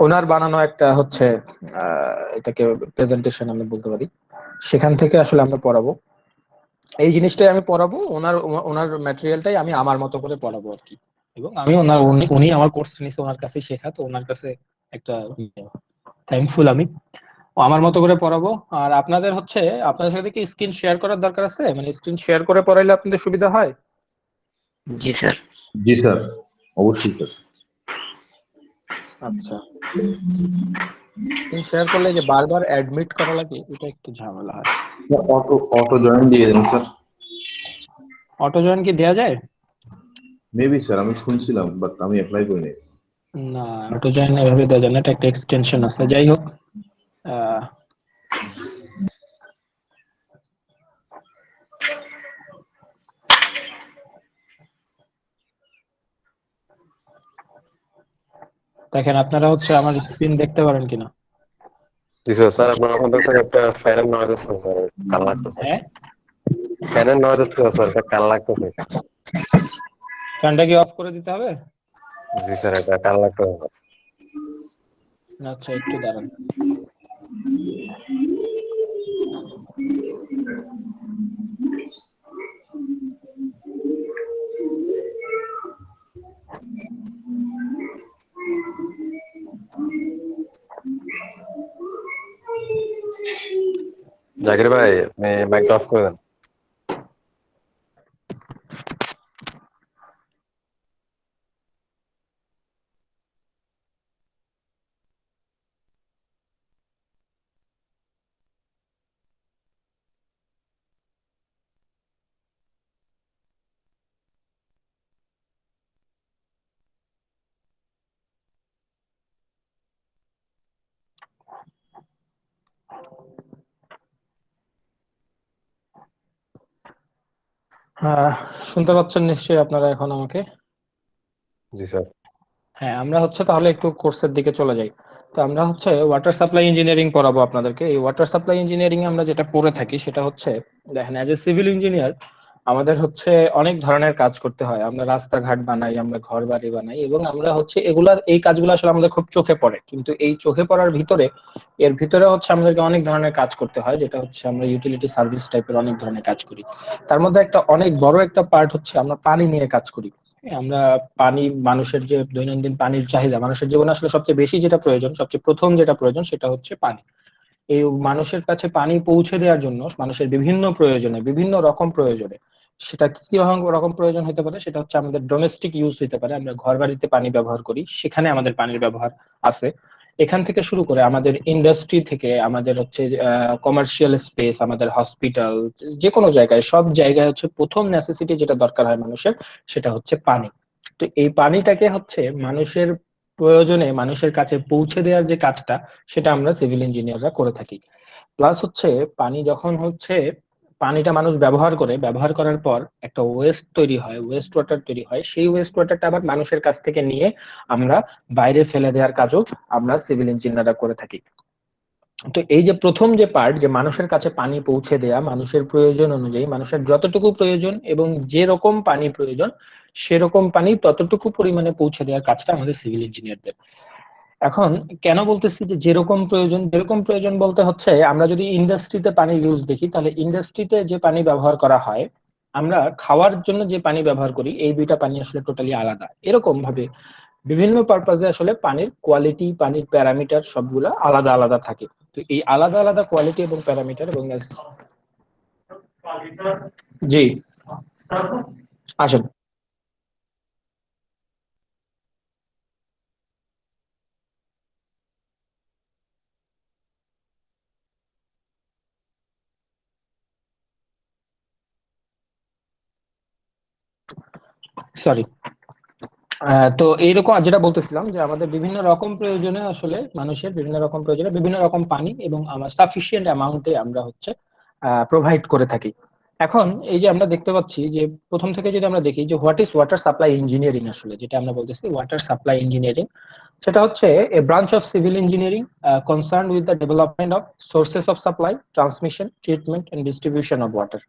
ওনার বানানো একটা হচ্ছে এটাকে প্রেজেন্টেশন আমি বলতে পারি, সেখান থেকে আসলে আমরা পড়াবো। এই জিনিসটাই আমি পড়াবো, ওনার ওনার ম্যাটেরিয়ালটাই আমি আমার মতো করে পড়াবো আর কি। এবং আমি উনি আমার কোর্স নিছে, ওনার কাছে শেখা, তো ওনার কাছে একটা থ্যাঙ্কফুল আমি। ও আমার মতো করে পড়াবো। আর আপনাদের হচ্ছে, আপনাদের সাথে কি স্ক্রিন শেয়ার করার দরকার আছে? মানে স্ক্রিন শেয়ার করে পড়াইলে আপনাদের সুবিধা হয়? জি স্যার। জি স্যার, অবশ্যই স্যার। আচ্ছা, স্ক্রিন শেয়ার করলে যে বারবার অ্যাডমিট করা লাগে, এটা একটু ঝামেলা হয়। অটো অটো জয়েন দিয়ে দেন স্যার। অটো জয়েন কি দেয়া যায়? মেবি স্যার, আমি শুনছিলাম বাট আমি অ্যাপ্লাই করিনি। না, অটো জয়েন এভাবে দেওয়া যায় না, এটা একটা এক্সটেনশন আছে। যাই হোক, আহ, দেখেন আপনারা হচ্ছে আমার স্ক্রিন দেখতে পারেন কিনা। জি স্যার, স্যার আপনার ওখান থেকে স্যার একটা ফ্যানের নয়েজ আসছে স্যার, কান লাগতেছে। হ্যাঁ, ফ্যানের নয়েজ আসছে স্যার, এটা কান লাগতেছে। ফ্যানটা কি অফ করে দিতে হবে? জি স্যার, এটা কান লাগতেছে। আচ্ছা, একটু দাঁড়ান। জাকির ভাই, আপনি মাইকটা অফ করে দেন। হ্যাঁ, শুনতে পাচ্ছেন নিশ্চয়ই আপনারা এখন আমাকে? জি স্যার। হ্যাঁ, আমরা হচ্ছে তাহলে একটু কোর্সের দিকে চলে যাই। তো আমরা হচ্ছে ওয়াটার সাপ্লাই ইঞ্জিনিয়ারিং পড়াবো আপনাদেরকে। এই ওয়াটার সাপ্লাই ইঞ্জিনিয়ারিং এ আমরা যেটা পড়ে থাকি সেটা হচ্ছে, দেখেন, অ্যাজ এ সিভিল ইঞ্জিনিয়ার আমাদের হচ্ছে অনেক ধরনের কাজ করতে হয়। আমরা রাস্তাঘাট বানাই, আমরা ঘর বাড়ি বানাই, এবং আমরা হচ্ছে এই কাজগুলো আসলে আমাদের খুব চোখে পড়ে, কিন্তু এই চোখে পড়ার ভিতরে, এর ভিতরে হচ্ছে আমাদেরকে অনেক ধরনের কাজ করতে হয়, যেটা হচ্ছে আমরা ইউটিলিটি সার্ভিস টাইপের অনেক ধরনের কাজ করি। তার মধ্যে একটা অনেক বড় একটা পার্ট হচ্ছে আমরা পানি নিয়ে কাজ করি। আমরা পানি, মানুষের যে দৈনন্দিন পানির চাহিদা, মানুষের জীবনে আসলে সবচেয়ে বেশি যেটা প্রয়োজন, সবচেয়ে প্রথম যেটা প্রয়োজন সেটা হচ্ছে পানি। এই মানুষের কাছে পানি পৌঁছে দেওয়ার জন্য মানুষের বিভিন্ন প্রয়োজনে, বিভিন্ন রকম প্রয়োজনে, সেটা কি রকম রকম প্রয়োজন হতে পারে, সেটা হচ্ছে আমাদের ডোমেস্টিক ইউজ হতে পারে, আমরা ঘর বাড়িতে পানি ব্যবহার করি, সেখানে আমাদের পানির ব্যবহার আছে। এখান থেকে শুরু করে আমাদের ইন্ডাস্ট্রি থেকে আমাদের হচ্ছে কমার্শিয়াল স্পেস, আমাদের হসপিটাল, যে কোনো জায়গায়, সব জায়গায় হচ্ছে প্রথম নেসেসিটি যেটা দরকার হয় মানুষের, সেটা হচ্ছে পানি। তো এই পানিটাকে হচ্ছে মানুষের প্রয়োজনে মানুষের কাছে পৌঁছে দেওয়ার যে কাজটা, সেটা আমরা সিভিল ইঞ্জিনিয়াররা করে থাকি। প্লাস হচ্ছে পানি যখন হচ্ছে, পানিটা মানুষ ব্যবহার করে, ব্যবহার করার পর একটা ওয়েস্ট তৈরি হয়, ওয়েস্ট ওয়াটার তৈরি হয়, সেই ওয়েস্ট ওয়াটারটা আবার মানুষের কাছ থেকে নিয়ে আমরা বাইরে ফেলে দেওয়ার কাজও আমরা সিভিল ইঞ্জিনিয়াররা করে থাকি। তো এই যে প্রথম যে পার্ট, যে মানুষের কাছে পানি পৌঁছে দেয়া, মানুষের প্রয়োজন অনুযায়ী, মানুষের যতটুকু প্রয়োজন এবং যে রকম পানি প্রয়োজন সেরকম পানি ততটুকু পরিমাণে পৌঁছে দেওয়ার কাজটা আমাদের সিভিল ইঞ্জিনিয়ারদের। এখন কেন বলতেছি যে যেরকম প্রয়োজন, যেরকম প্রয়োজন বলতে হচ্ছে, আমরা যদি ইন্ডাস্ট্রিতে পানি ইউজ দেখি, তাহলে ইন্ডাস্ট্রিতে যে পানি ব্যবহার করা হয়, আমরা খাওয়ার জন্য যে পানি ব্যবহার করি, এই দুইটা পানি আসলে টোটালি আলাদা। এরকম ভাবে বিভিন্ন পারপাজে আসলে পানির কোয়ালিটি, পানির প্যারামিটার সবগুলা আলাদা আলাদা থাকে। তো এই আলাদা আলাদা কোয়ালিটি এবং প্যারামিটার এবং জি, আসেন। সরি। তো এইরকম যেটা বলতেছিলাম, যে আমাদের বিভিন্ন রকম প্রয়োজনে আসলে, মানুষের বিভিন্ন রকম প্রয়োজনে বিভিন্ন রকম পানি এবং আমার সাফিসিয়েন্ট অ্যামাউন্টে আমরা হচ্ছে প্রোভাইড করে থাকি। এখন এই যে আমরা দেখতে পাচ্ছি যে প্রথম থেকে যদি আমরা দেখি যে what is water supply engineering, আসলে যেটা আমরা বলতেছি ওয়াটার সাপ্লাই ইঞ্জিনিয়ারিং, সেটা হচ্ছে a branch of civil engineering concern with the development of sources of supply, transmission, treatment and distribution of water.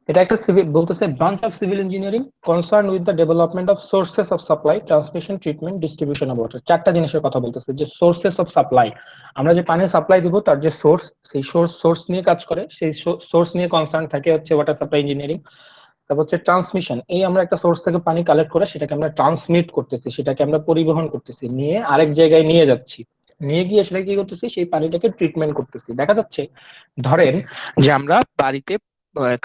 এটা একটা সিভিল বলতেছে, branch of civil engineering concern with the development of sources of supply, transmission, treatment, distribution of water. চারটা জিনিসের কথা বলতেছে, যে sources of supply, আমরা যে পানি সাপ্লাই দিব তার যে সোর্স, সেই সোর্স নিয়ে কাজ করে, সেই সোর্স নিয়ে কনসার্ন থাকে হচ্ছে ওয়াটার সাপ্লাই ইঞ্জিনিয়ারিং। তারপর হচ্ছে ট্রান্সমিশন, এই আমরা একটা সোর্স থেকে পানি কালেক্ট করে সেটাকে আমরা ট্রান্সমিট করতেছি, সেটাকে আমরা পরিবহন করতেছি, নিয়ে আরেক জায়গায় নিয়ে যাচ্ছি, নিয়ে গিয়ে সেটা কি করতেছি, সেই পানিটাকে ট্রিটমেন্ট করতেছি। দেখা যাচ্ছে ধরেন যে আমরা বাড়িতে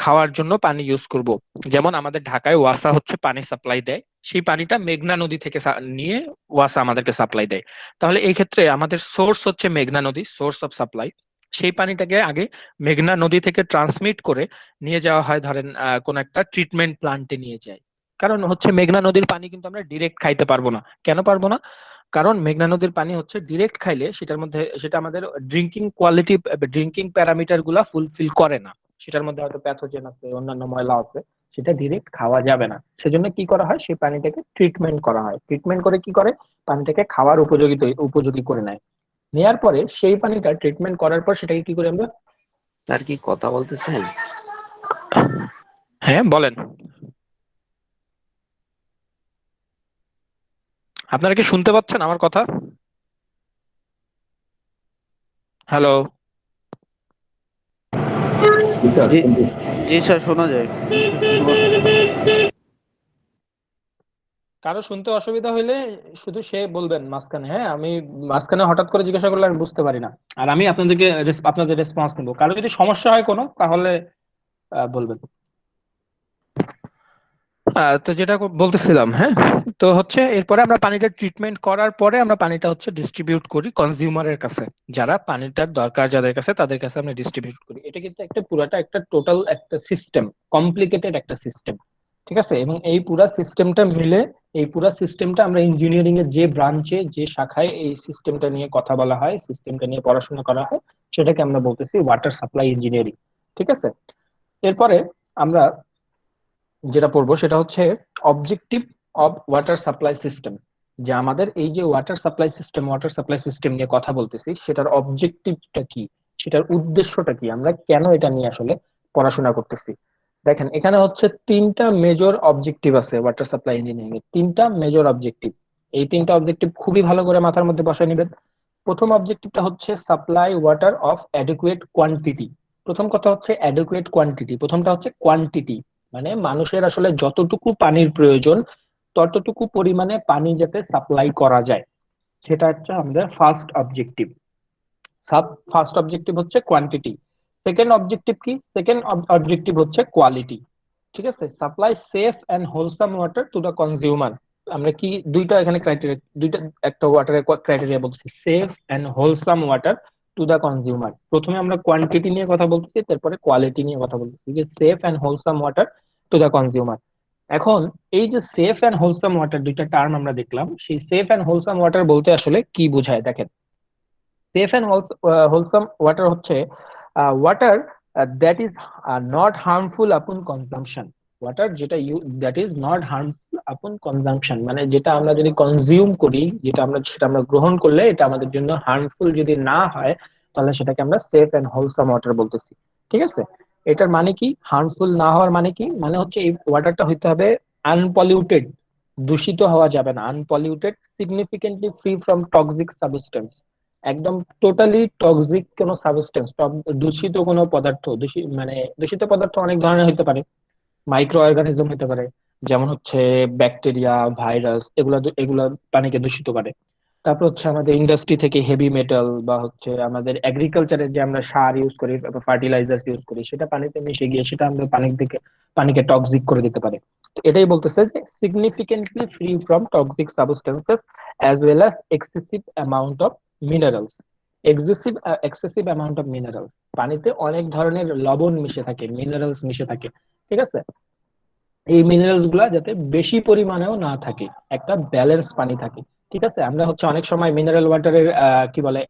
খাওয়ার জন্য পানি ইউজ করব, যেমন আমাদের ঢাকায় ওয়াসা হচ্ছে পানি সাপ্লাই দেয়, সেই পানিটা মেঘনা নদী থেকে নিয়ে ওয়াসা আমাদেরকে সাপ্লাই দেয়। তাহলে এই ক্ষেত্রে আমাদের সোর্স হচ্ছে মেঘনা নদী, সোর্স অফ সাপ্লাই। সেই পানিটাকে আগে মেঘনা নদী থেকে ট্রান্সমিট করে নিয়ে যাওয়া হয়, ধরেন কোন একটা ট্রিটমেন্ট প্লান্টে নিয়ে যায়। কারণ হচ্ছে মেঘনা নদীর পানি কিন্তু আমরা ডিরেক্ট খাইতে পারবো না। কেন পারবো না? কারণ মেঘনা নদীর পানি হচ্ছে ডিরেক্ট খাইলে সেটার মধ্যে, সেটা আমাদের ড্রিঙ্কিং কোয়ালিটি, ড্রিঙ্কিং প্যারামিটার গুলা ফুলফিল করে না। সেটার মধ্যে হয়তো প্যাথোজেন আছে, অন্যান্য ময়লা আছে, সেটা ডিরেক্ট খাওয়া যাবে না। সেজন্য কি করা হয়, সেই পানিটাকে ট্রিটমেন্ট করা হয়। ট্রিটমেন্ট করে কি করে, পানিটাকে খাওয়ার উপযোগী করে নেয়। নেয়ার পরে সেই পানিটা ট্রিটমেন্ট করার পর সেটাকে কি করি আমরা। স্যার কি কথা বলতেছেন? হ্যাঁ বলেন, আপনারা কি শুনতে পাচ্ছেন আমার কথা? হ্যালো? জি স্যার, জি শুনতেছি। জি স্যার, শোনা যায়। কারো শুনতে অসুবিধা হইলে শুধু সে বলবেন মাঝখানে, হ্যাঁ? আমি মাঝখানে হঠাৎ করে জিজ্ঞাসা করলে আমি বুঝতে পারি না, আর আমি আপনাদেরকে আপনাদের রেসপন্স নেবো। কারো যদি সমস্যা হয় কোনো, তাহলে বলবেন। তো যেটা বলতেছিলাম, হ্যাঁ, তো হচ্ছে এরপরে আমরা পানিটা ট্রিটমেন্ট করার পরে আমরা পানিটা হচ্ছে ডিস্ট্রিবিউট করি কনজিউমারের কাছে, যারা পানিটার দরকার যাদের কাছে, তাদের কাছে আমরা ডিস্ট্রিবিউট করি। এটা কিন্তু একটা পুরাটা একটা টোটাল একটা সিস্টেম, কমপ্লিকেটেড একটা সিস্টেম, ঠিক আছে? এবং এই পুরা সিস্টেমটা মিলে, এই পুরা সিস্টেমটা আমরা ইঞ্জিনিয়ারিং এর যে ব্রাঞ্চে, যে শাখায় এই সিস্টেমটা নিয়ে কথা বলা হয়, সিস্টেমটা নিয়ে পড়াশোনা করা হয়, সেটাকে আমরা বলতেছি ওয়াটার সাপ্লাই ইঞ্জিনিয়ারিং, ঠিক আছে? এরপরে আমরা যেটা পড়বো সেটা হচ্ছে objective of water supply system. যে আমাদের এই যে ওয়াটার সাপ্লাই সিস্টেম নিয়ে কথা বলতেছি, সেটার অবজেক্টিভটা কি, সেটার উদ্দেশ্যটা কি, আমরা কেন এটা নিয়ে আসলে পড়াশোনা করতেছি। দেখেন, এখানে হচ্ছে তিনটা মেজর অবজেক্টিভ আছে ওয়াটার সাপ্লাই ইঞ্জিনিয়ারিং এর, তিনটা মেজর অবজেক্টিভ। এই তিনটা অবজেক্টিভ খুবই ভালো করে মাথার মধ্যে বসায় নেবেন। প্রথম অবজেক্টিভটা হচ্ছে supply water of adequate quantity. প্রথম কথা হচ্ছে অ্যাডিকুয়েট কোয়ান্টিটি, প্রথমটা হচ্ছে কোয়ান্টিটি, মানে মানুষের আসলে যতটুকু পানির প্রয়োজন ততটুকু পরিমাণে পানি যাতে সাপ্লাই করা যায়, সেটা হচ্ছে আমাদের ফার্স্ট অবজেক্টিভ। ফার্স্ট অবজেক্টিভ হচ্ছে কোয়ান্টিটি। সেকেন্ড অবজেক্টিভ কি? সেকেন্ড অবজেক্টিভ হচ্ছে কোয়ালিটি, ঠিক আছে? Supply safe and wholesome water to the consumer. আমরা কি দুইটা এখানে ক্রাইটেরিয়া, দুইটা একটা ওয়াটারের ক্রাইটেরিয়া বলছি, safe and wholesome water to the consumer. প্রথমে আমরা কোয়ান্টিটি নিয়ে কথা বলতেছি, তারপরে কোয়ালিটি নিয়ে কথা বলতেছি, যে safe and wholesome water to the consumer. এখন এই যে সেফ এন্ড হোলসাম ওয়াটার দুইটা টার্ম আমরা দেখলাম, সেই সেফ এন্ড হোলসাম ওয়াটার বলতে আসলে কি বোঝায় দেখেন। সেফ এন্ড হোলসাম ওয়াটার হচ্ছে water that is not harmful আপন কনজাম্পশন। ওয়াটার যেটা দ্যাট ইজ নট হার্মফুল আপন কনজাম্পশন, মানে যেটা আমরা যদি কনজিউম করি, সেটা আমরা গ্রহণ করলে এটা আমাদের জন্য হার্মফুল যদি না হয়, তাহলে সেটাকে আমরা সেফ এন্ড হোলসাম ওয়াটার বলতেছি, ঠিক আছে? এটার মানে কি, হার্মফুল না হওয়ার মানে কি? মানে হচ্ছে এই ওয়াটারটা হইতে হবে আনপলিউটেড, দূষিত হওয়া যাবে না, unpolluted, significantly free from toxic substance, একদম টোটালি টক্সিক কোনো সাবস্টেন্স, দূষিত কোনো পদার্থ, মানে দূষিত পদার্থ অনেক ধরনের হতে পারে, মাইক্রো অর্গানিজম হতে পারে, যেমন হচ্ছে ব্যাকটেরিয়া, ভাইরাস, এগুলা এগুলা পানিকে দূষিত করে। তারপর হচ্ছে আমাদের ইন্ডাস্ট্রি থেকে হেভি মেটাল, বা হচ্ছে আমাদের এগ্রিকালচারে যে আমরা সার ইউজ করি, ফার্টিলাইজার ইউজ করি, সেটা পানিতে মিশে গিয়ে সেটা আমরা পানিকে টক্সিক করে দিতে পারে। তো এটাই বলতেছে যে significantly free from toxic substances as well as excessive amount of minerals. Excessive amount of minerals, পানিতে অনেক ধরনের লবণ মিশে থাকে, মিনারেলস মিশে থাকে, ঠিক আছে? এই মিনারেলস গুলা যাতে বেশি পরিমাণেও না থাকে, একটা ব্যালেন্স পানি থাকে, ঠিক আছে? আমরা হচ্ছে অনেক সময় মিনারেল ওয়াটারের কি বলে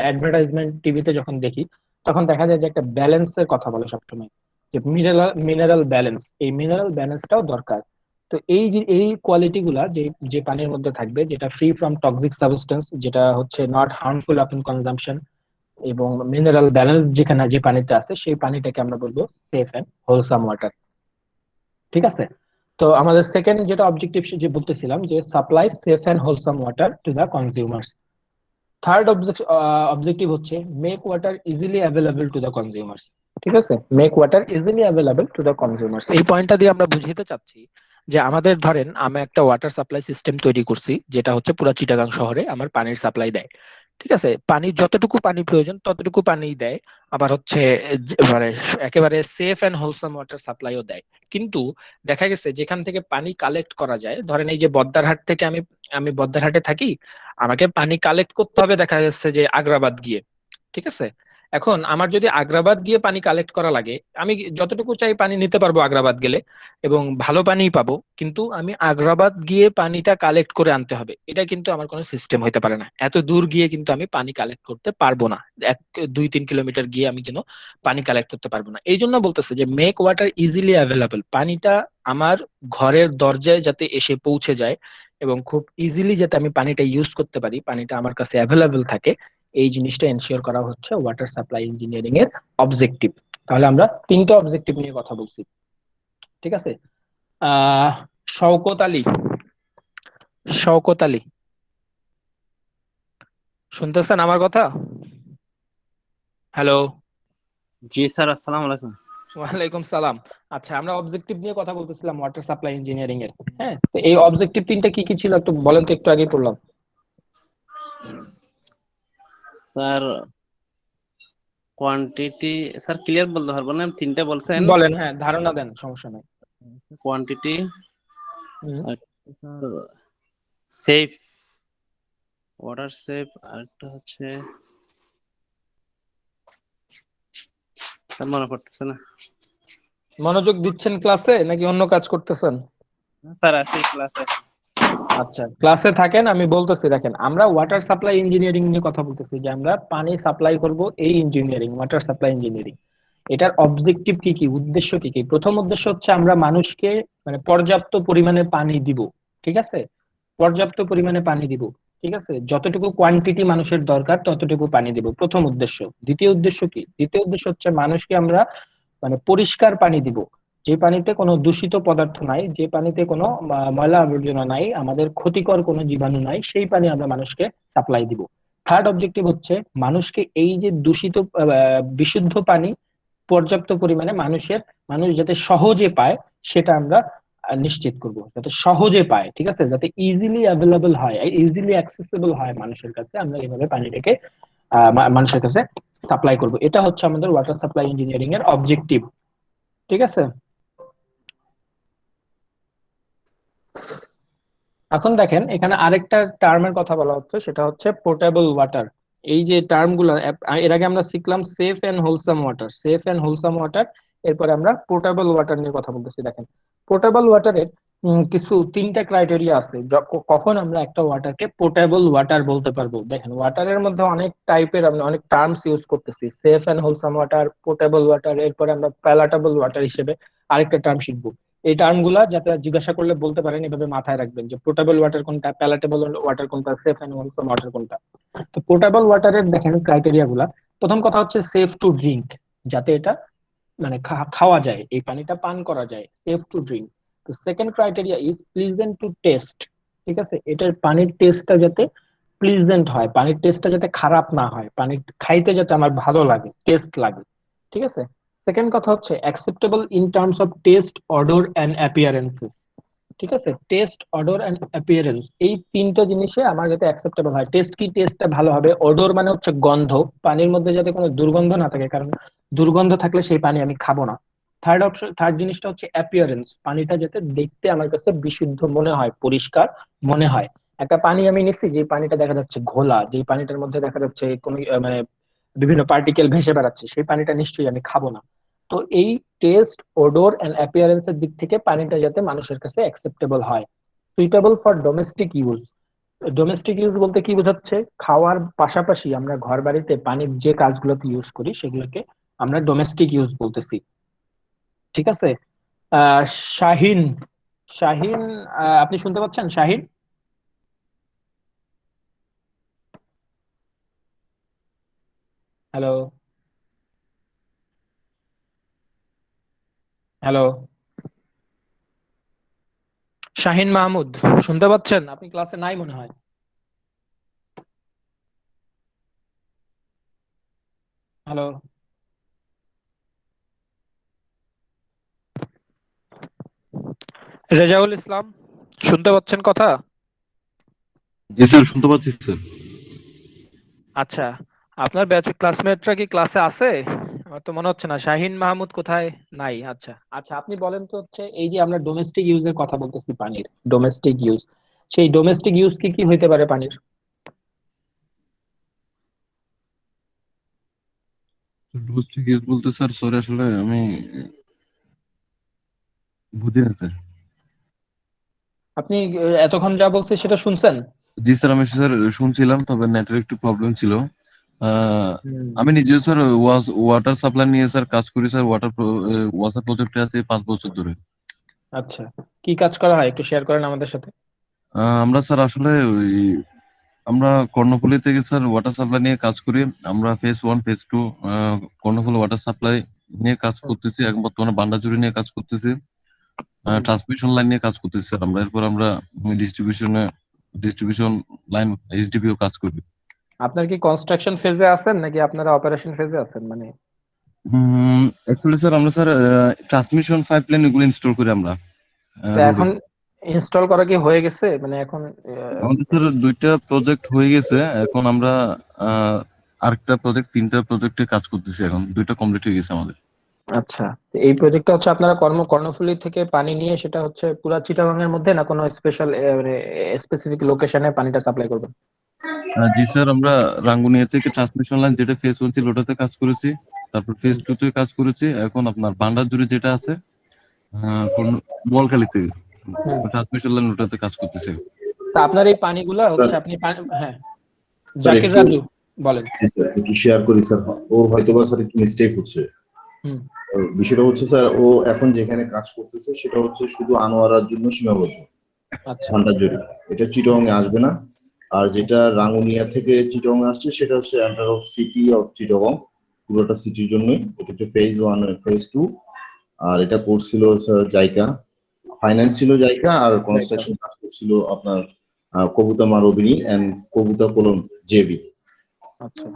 অ্যাডভার্টাইজমেন্ট টিভিতে যখন দেখি, তখন দেখা যায় যে একটা ব্যালেন্সের কথা বলে সবসময়, যে মিনারেল ব্যালেন্স, এই মিনারেল ব্যালেন্সটাও দরকার। তো এই যে এই কোয়ালিটি গুলা যে যে পানির মধ্যে থাকবে, যেটা ফ্রি ফ্রম টক্সিক সাবস্টেন্স, যেটা হচ্ছে নট হার্মফুল আপন কনজাম্পশন, এবং মিনারেল ব্যালেন্স যেখানে যে পানিতে আছে, সেই পানিটাকে আমরা বলবো সেফ এন্ড হোলসাম ওয়াটার। ঠিক আছে? তো আমাদের সেকেন্ড যেটা অবজেক্টিভ যে বলতেছিলাম যে supply safe and wholesome water to the consumers. Third objective হচ্ছে make water easily available to the consumers. ঠিক আছে, make water easily available to the consumers, এই পয়েন্টটা দিয়ে আমরা বুঝাতে চাচ্ছি যে আমাদের ধরেন আমি একটা ওয়াটার সাপ্লাই সিস্টেম তৈরি করছি, যেটা হচ্ছে পুরা চিটাগাং শহরে আমার পানির সাপ্লাই দেয়। ঠিক আছে, পানির যতটুকু পানি প্রয়োজন ততটুকু পানি দেয়। আবার হচ্ছে মানে একেবারে সেফ এন্ড হোলসাম ওয়াটার সাপ্লাইও দেয়। কিন্তু দেখা গেছে যেখান থেকে পানি কালেক্ট করা যায়, ধরেন এই যে বদ্দারহাট থেকে আমি আমি বদ্দারহাটে থাকি, আমাকে পানি কালেক্ট করতে হবে দেখা যাচ্ছে যে আগ্রাবাদ গিয়ে। ঠিক আছে, এখন আমার যদি আগ্রাবাদ গিয়ে পানি কালেক্ট করা লাগে, আমি যতটুকু চাই পানি নিতে পারবো আগ্রাবাদ গেলে, এবং ভালো পানিই পাবো। কিন্তু আমি আগ্রাবাদ গিয়ে পানিটা কালেক্ট করে আনতে হবে, এটা কিন্তু আমার কোনো সিস্টেম হইতে পারে না। এত দূর গিয়ে কিন্তু আমি পানি কালেক্ট করতে পারবো না। 1, 2, 3 কিলোমিটার গিয়ে আমি যেন পানি কালেক্ট করতে পারবো না। এই জন্য বলতেছে যে মেক ওয়াটার ইজিলি অ্যাভেলেবল, পানিটা আমার ঘরের দরজায় যাতে এসে পৌঁছে যায় এবং খুব ইজিলি যাতে আমি পানিটা ইউজ করতে পারি, পানিটা আমার কাছে অ্যাভেলেবল থাকে, এই জিনিসটা এনশিওর করা হচ্ছে ওয়াটার সাপ্লাই ইঞ্জিনিয়ারিং এর অবজেক্টিভ। তাহলে আমরা তিনটা অবজেক্টিভ নিয়ে কথা বলছি। ঠিক আছে, আহ শওকত আলী, শওকত আলী, শুনতেছেন আমার কথা? হ্যালো। জি স্যার, আসসালামু আলাইকুম। ওয়ালাইকুম সালাম। আচ্ছা, আমরা অবজেক্টিভ নিয়ে কথা বলতেছিলাম ওয়াটার সাপ্লাই ইঞ্জিনিয়ারিং এর। হ্যাঁ, তো এই অবজেক্টিভ তিনটা কি কি ছিল একটু বলেন তো, একটু আগে পড়লাম। স্যার কোয়ান্টিটি, স্যার ক্লিয়ার বলতে পারবো না, তিনটা বলছেন। বলেন, হ্যাঁ ধারণা দেন, সমস্যা নাই। কোয়ান্টিটি, হুম। সেফ, ওয়াটার সেফ, আরেকটা হচ্ছে স্যার মনে পড়তেছে না। মনোযোগ দিচ্ছেন ক্লাসে নাকি অন্য কাজ করতেছেন? স্যার আছে ক্লাসে। আচ্ছা, ক্লাসে থাকেন, আমি বলতেছি। দেখেন, আমরা ওয়াটার সাপ্লাই ইঞ্জিনিয়ারিং নিয়ে কথা বলতেছি, যে আমরা পানি সাপ্লাই করব, এই ইঞ্জিনিয়ারিং ওয়াটার সাপ্লাই ইঞ্জিনিয়ারিং। এটার অবজেক্টিভ কি কি, উদ্দেশ্য কি কি? প্রথম উদ্দেশ্য হচ্ছে আমরা মানুষকে মানে পর্যাপ্ত পরিমাণে পানি দিব। ঠিক আছে, পর্যাপ্ত পরিমাণে পানি দিব। ঠিক আছে, যতটুকু কোয়ান্টিটি মানুষের দরকার ততটুকু পানি দিব, প্রথম উদ্দেশ্য। দ্বিতীয় উদ্দেশ্য কি? দ্বিতীয় উদ্দেশ্য হচ্ছে মানুষকে আমরা মানে পরিষ্কার পানি দিব, যে পানিতে কোনো দূষিত পদার্থ নাই, যে পানিতে কোনো ময়লা আবর্জনা নাই, আমাদের ক্ষতিকর কোনো জীবাণু নাই, সেই পানি আমরা মানুষকে সাপ্লাই দিব। থার্ড অবজেক্টিভ হচ্ছে মানুষকে এই যে দূষিত বিশুদ্ধ পানি পর্যাপ্ত পরিমাণে মানুষ যাতে সহজে পায়, সেটা আমরা নিশ্চিত করব, যাতে সহজে পায়। ঠিক আছে, যাতে ইজিলি অ্যাভেলেবল হয়, ইজিলি অ্যাক্সেসিবল হয় মানুষের কাছে, আমরা এইভাবে পানিটাকে মানুষের কাছে সাপ্লাই করব। এটা হচ্ছে আমাদের ওয়াটার সাপ্লাই ইঞ্জিনিয়ারিং এর অবজেক্টিভ। ঠিক আছে, এখন দেখেন এখানে আরেকটা টার্মের কথা বলা হচ্ছে, সেটা হচ্ছে পোর্টেবল ওয়াটার। এই যে টার্ম গুলো এর আগে আমরা শিখলাম safe and wholesome water, safe and wholesome water, এরপরে আমরা পোর্টেবল ওয়াটার নিয়ে কথা বলতেছি। দেখেন, পোর্টেবল ওয়াটারের কিছু তিনটা ক্রাইটেরিয়া আছে, কখন আমরা একটা ওয়াটারকে পোর্টেবল ওয়াটার বলতে পারবো। দেখেন, ওয়াটারের মধ্যে অনেক টাইপের, আমরা অনেক টার্মস ইউজ করতেছি, safe and wholesome water, portable water, এরপরে আমরা প্যালাটেবল ওয়াটার হিসেবে আরেকটা টার্ম শিখবো। এই টার্ম গুলা যাতে জিজ্ঞাসা করলে বলতে পারেন, এভাবে মাথায় রাখবেন যে পোর্টেবল ওয়াটার কোনটা, প্যালাটেবল ওয়াটার কোনটা, সেফ এন্ড হোলসাম ওয়াটার কোনটা। তো পোর্টেবল ওয়াটারের দেখেন ক্রাইটেরিয়া গুলা, প্রথম কথা হচ্ছে সেফ টু ড্রিঙ্ক, যাতে এটা মানে খাওয়া যায়, এই পানিটা পান করা যায়, সেফ টু ড্রিঙ্ক। তো second criteria is pleasant to test. ঠিক আছে, এটার পানির টেস্টটা যাতে প্লিজেন্ট হয়, পানির টেস্টটা যাতে খারাপ না হয়, পানি খাইতে যাতে আমার ভালো লাগে, টেস্ট লাগে। ঠিক আছে, সেকেন্ড কথা হচ্ছে acceptable in terms of taste, odour and appearances. ঠিক আছে, টেস্ট, অডর এন্ড অ্যাপিয়ারেন্স, এই তিনটা জিনিসে আমার যাতে অ্যাকসেপ্টেবল হয়। টেস্ট কি? টেস্টটা ভালো হবে। অডর মানে হচ্ছে গন্ধ, পানির মধ্যে যাতে কোনো দুর্গন্ধ না থাকে, কারণ দুর্গন্ধ থাকলে সেই পানি আমি খাবো না। থার্ড অপশন, থার্ড জিনিসটা হচ্ছে অ্যাপিয়ারেন্স, পানিটা যাতে দেখতে আমার কাছে বিশুদ্ধ মনে হয়, পরিষ্কার মনে হয়। একটা পানি আমি নিচ্ছি, যে পানিটা দেখা যাচ্ছে ঘোলা, যে পানিটার মধ্যে দেখা যাচ্ছে কোনো মানে বিভিন্ন পার্টিকেল ভেসে বেড়াচ্ছে, সেই পানিটা নিশ্চয়ই আমি খাবো না। তো এই টেস্ট, ওডোর এন্ড অ্যাপিয়ারেন্সের দিক থেকে পানিটা যাতে মানুষের কাছে অ্যাকসেপ্টেবল হয়। Suitable for domestic use. Domestic use বলতে কি বোঝাচ্ছে? খাওয়ার পাশাপাশি আমরা ঘর বাড়িতে পানির যে কাজগুলোতে ইউজ করি, সেগুলোকে আমরা ডোমেস্টিক ইউজ বলতেছি। ঠিক আছে, আহ শাহিন, শাহিন, আপনি শুনতে পাচ্ছেন শাহিন? Hello, hello. শাহিন মাহমুদ, শুনতে পাচ্ছেন? আপনি ক্লাসে নাই মনে হয়। হ্যালো। রেজাউল ইসলাম, শুনতে পাচ্ছেন কথা? জি স্যার, শুনতে পাচ্ছি স্যার। আচ্ছা, আপনার ব্যাচ ক্লাসমেটরা কি ক্লাসে আছে? আমার তো মনে হচ্ছে না। শাহিন মাহমুদ কোথায়? নাই। আচ্ছা আচ্ছা, আপনি বলেন তো হচ্ছে এই যে আমরা ডোমেস্টিক ইউজের কথা বলতেছি পানির, ডোমেস্টিক ইউজ, সেই ডোমেস্টিক ইউজ কি কি হইতে পারে পানির? ডোমেস্টিক ইউজ বলতে স্যার, সরি আসলে আমি বুঝি না স্যার। আপনি এতক্ষণ যা বলছে সেটা শুনছেন? জি স্যার, আমি স্যার শুনছিলাম, তবে নেটের একটু প্রবলেম ছিল। হুম। আমি নিজেও স্যার ওয়াটার সাপ্লাই নিয়ে স্যার কাজ করি স্যার। ওয়াটার প্রজেক্টে আছে 5 বছর ধরে। আচ্ছা, কি কাজ করা হয় একটু শেয়ার করেন আমাদের সাথে। আমরা স্যার আসলে আমরা কর্ণফুলী থেকে স্যার ওয়াটার সাপ্লাই নিয়ে কাজ করি। আমরা phase 1 phase 2 Karnaphuli water supply নিয়ে কাজ হুম, করতেছি, এখন বর্তমানে বান্ডাজুরি নিয়ে কাজ করতেছি, হুম। ট্রান্সমিশন লাইন নিয়ে কাজ করতেছি স্যার। আমরা এরপর আমরা ডিস্ট্রিবিউশন লাইন এইচডিপিও কাজ করি। আপনার কি কনস্ট্রাকশন ফেজে আছেন নাকি আপনারা অপারেশন ফেজে আছেন মানে? অ্যাকচুয়ালি স্যার আমরা স্যার ট্রান্সমিশন পাইপলাইন এগুলো ইনস্টল করি আমরা তো রোডে। এখন ইনস্টল করা কি হয়ে গেছে মানে এখন? আমাদের স্যার 2টা প্রজেক্ট হয়ে গেছে, এখন আমরা আহ, আরেকটা প্রজেক্ট 3টা প্রজেক্টে কাজ করতেছি, এখন 2টা কমপ্লিট হয়ে গেছে আমাদের। আচ্ছা, তো এই প্রজেক্টটা হচ্ছে আপনারা কর্ণফুলী থেকে পানি নিয়ে সেটা হচ্ছে পুরা চিটাগাং এর মধ্যে না কোনো স্পেশাল মানে স্পেসিফিক লোকেশনে পানিটা সাপ্লাই করবেন? জি স্যার, আমরা রাঙ্গুনিয়া থেকে ট্রান্সমিশন লাইন যেটা ফেজ 1 ছিল ওটাতে কাজ করেছি, তারপর হুম, ফেজ 2 তে কাজ করেছি, এখন আপনার বান্ডারজুড়ি যেটা আছে বোয়ালখালীতে হুম। ট্রান্সমিশন লাইন ওটাতে কাজ করতেছে। তা আপনার এই পানিগুলা স্যার হচ্ছে আপনি হ্যাঁ, স্যার জাকির একটু, রাজু বলেন। জি স্যার একটু শেয়ার করি স্যার। ওর হয়তো বা স্যার একটু মিস্টেক হচ্ছে। হুম। বিষয়টা হচ্ছে স্যার, ও এখন যেখানে কাজ করতেছে সেটা হচ্ছে শুধু আনোয়ারার জন্য সীমাবদ্ধ, আচ্ছা। ভান্ডারজুরি। এটা চিটং হুম। এ আসবে না। আর যেটা আচ্ছা। রাঙ্গুনিয়া থেকে চিটং আসছে সেটা হচ্ছে enter of city of Chittagong, পুরোটা সিটির জন্যই। এটা হচ্ছে ফেজ 1 ফেজ 2। আর এটা করছিল স্যার জাইকা, ফাইন্যান্স হুম। ছিল জাইকা, আর রাইট। কনস্ট্রাকশন কাজ করছিল আপনার কবুতা মারবিনি এন্ড কবুতা কোলন জেবি। আচ্ছা,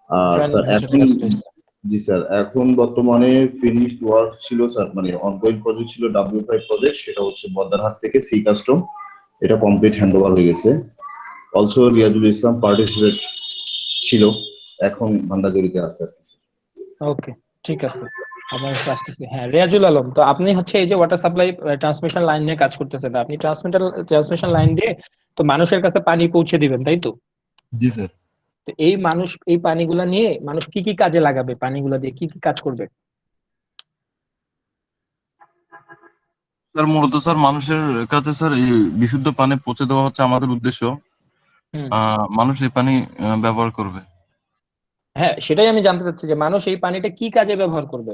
আর জয়েন্ট স্যার ভেঞ্চার এখন, ইন্ডাস্ট্রিজ। জি স্যার, এখন বর্তমানে ফিনিশড ওয়ার্ক ছিল স্যার, মানে অনগোয়িং প্রজেক্ট ছিল W5 প্রজেক্ট, সেটা হচ্ছে বদ্রারহাট থেকে সি কাস্টম। এটা কমপ্লিট হ্যান্ড ওভার হয়ে গেছে। অলসো রিয়াজুল ইসলাম পার্টিসিপেট ছিল, এখন ভান্ডারজুরিতে আছে আর কি। ওকে, ঠিক আছে। আপনার কাছে আসতেছি। হ্যাঁ, রিয়াজুল আলম, তো আপনি হচ্ছে এই যে ওয়াটার সাপ্লাই ট্রান্সমিশন লাইন নিয়ে কাজ করতেছেন, আপনি ট্রান্সমিশন লাইন দিয়ে তো মানুষের কাছে পানি পৌঁছে দিবেন, তাই তো? জি স্যার। তো এই মানুষ এই পানিগুলা নিয়ে মানুষ কি কি কাজে লাগাবে, পানিগুলা দিয়ে কি কি কাজ করবে? স্যার মূলত স্যার মানুষের কাছে স্যার এই বিশুদ্ধ পানি পৌঁছে দেওয়া হচ্ছে আমাদের উদ্দেশ্য। হুম। মানুষ এই পানি ব্যবহার করবে। হ্যাঁ, সেটাই আমি জানতে চাচ্ছি যে মানুষ এই পানিটা কি কাজে ব্যবহার করবে।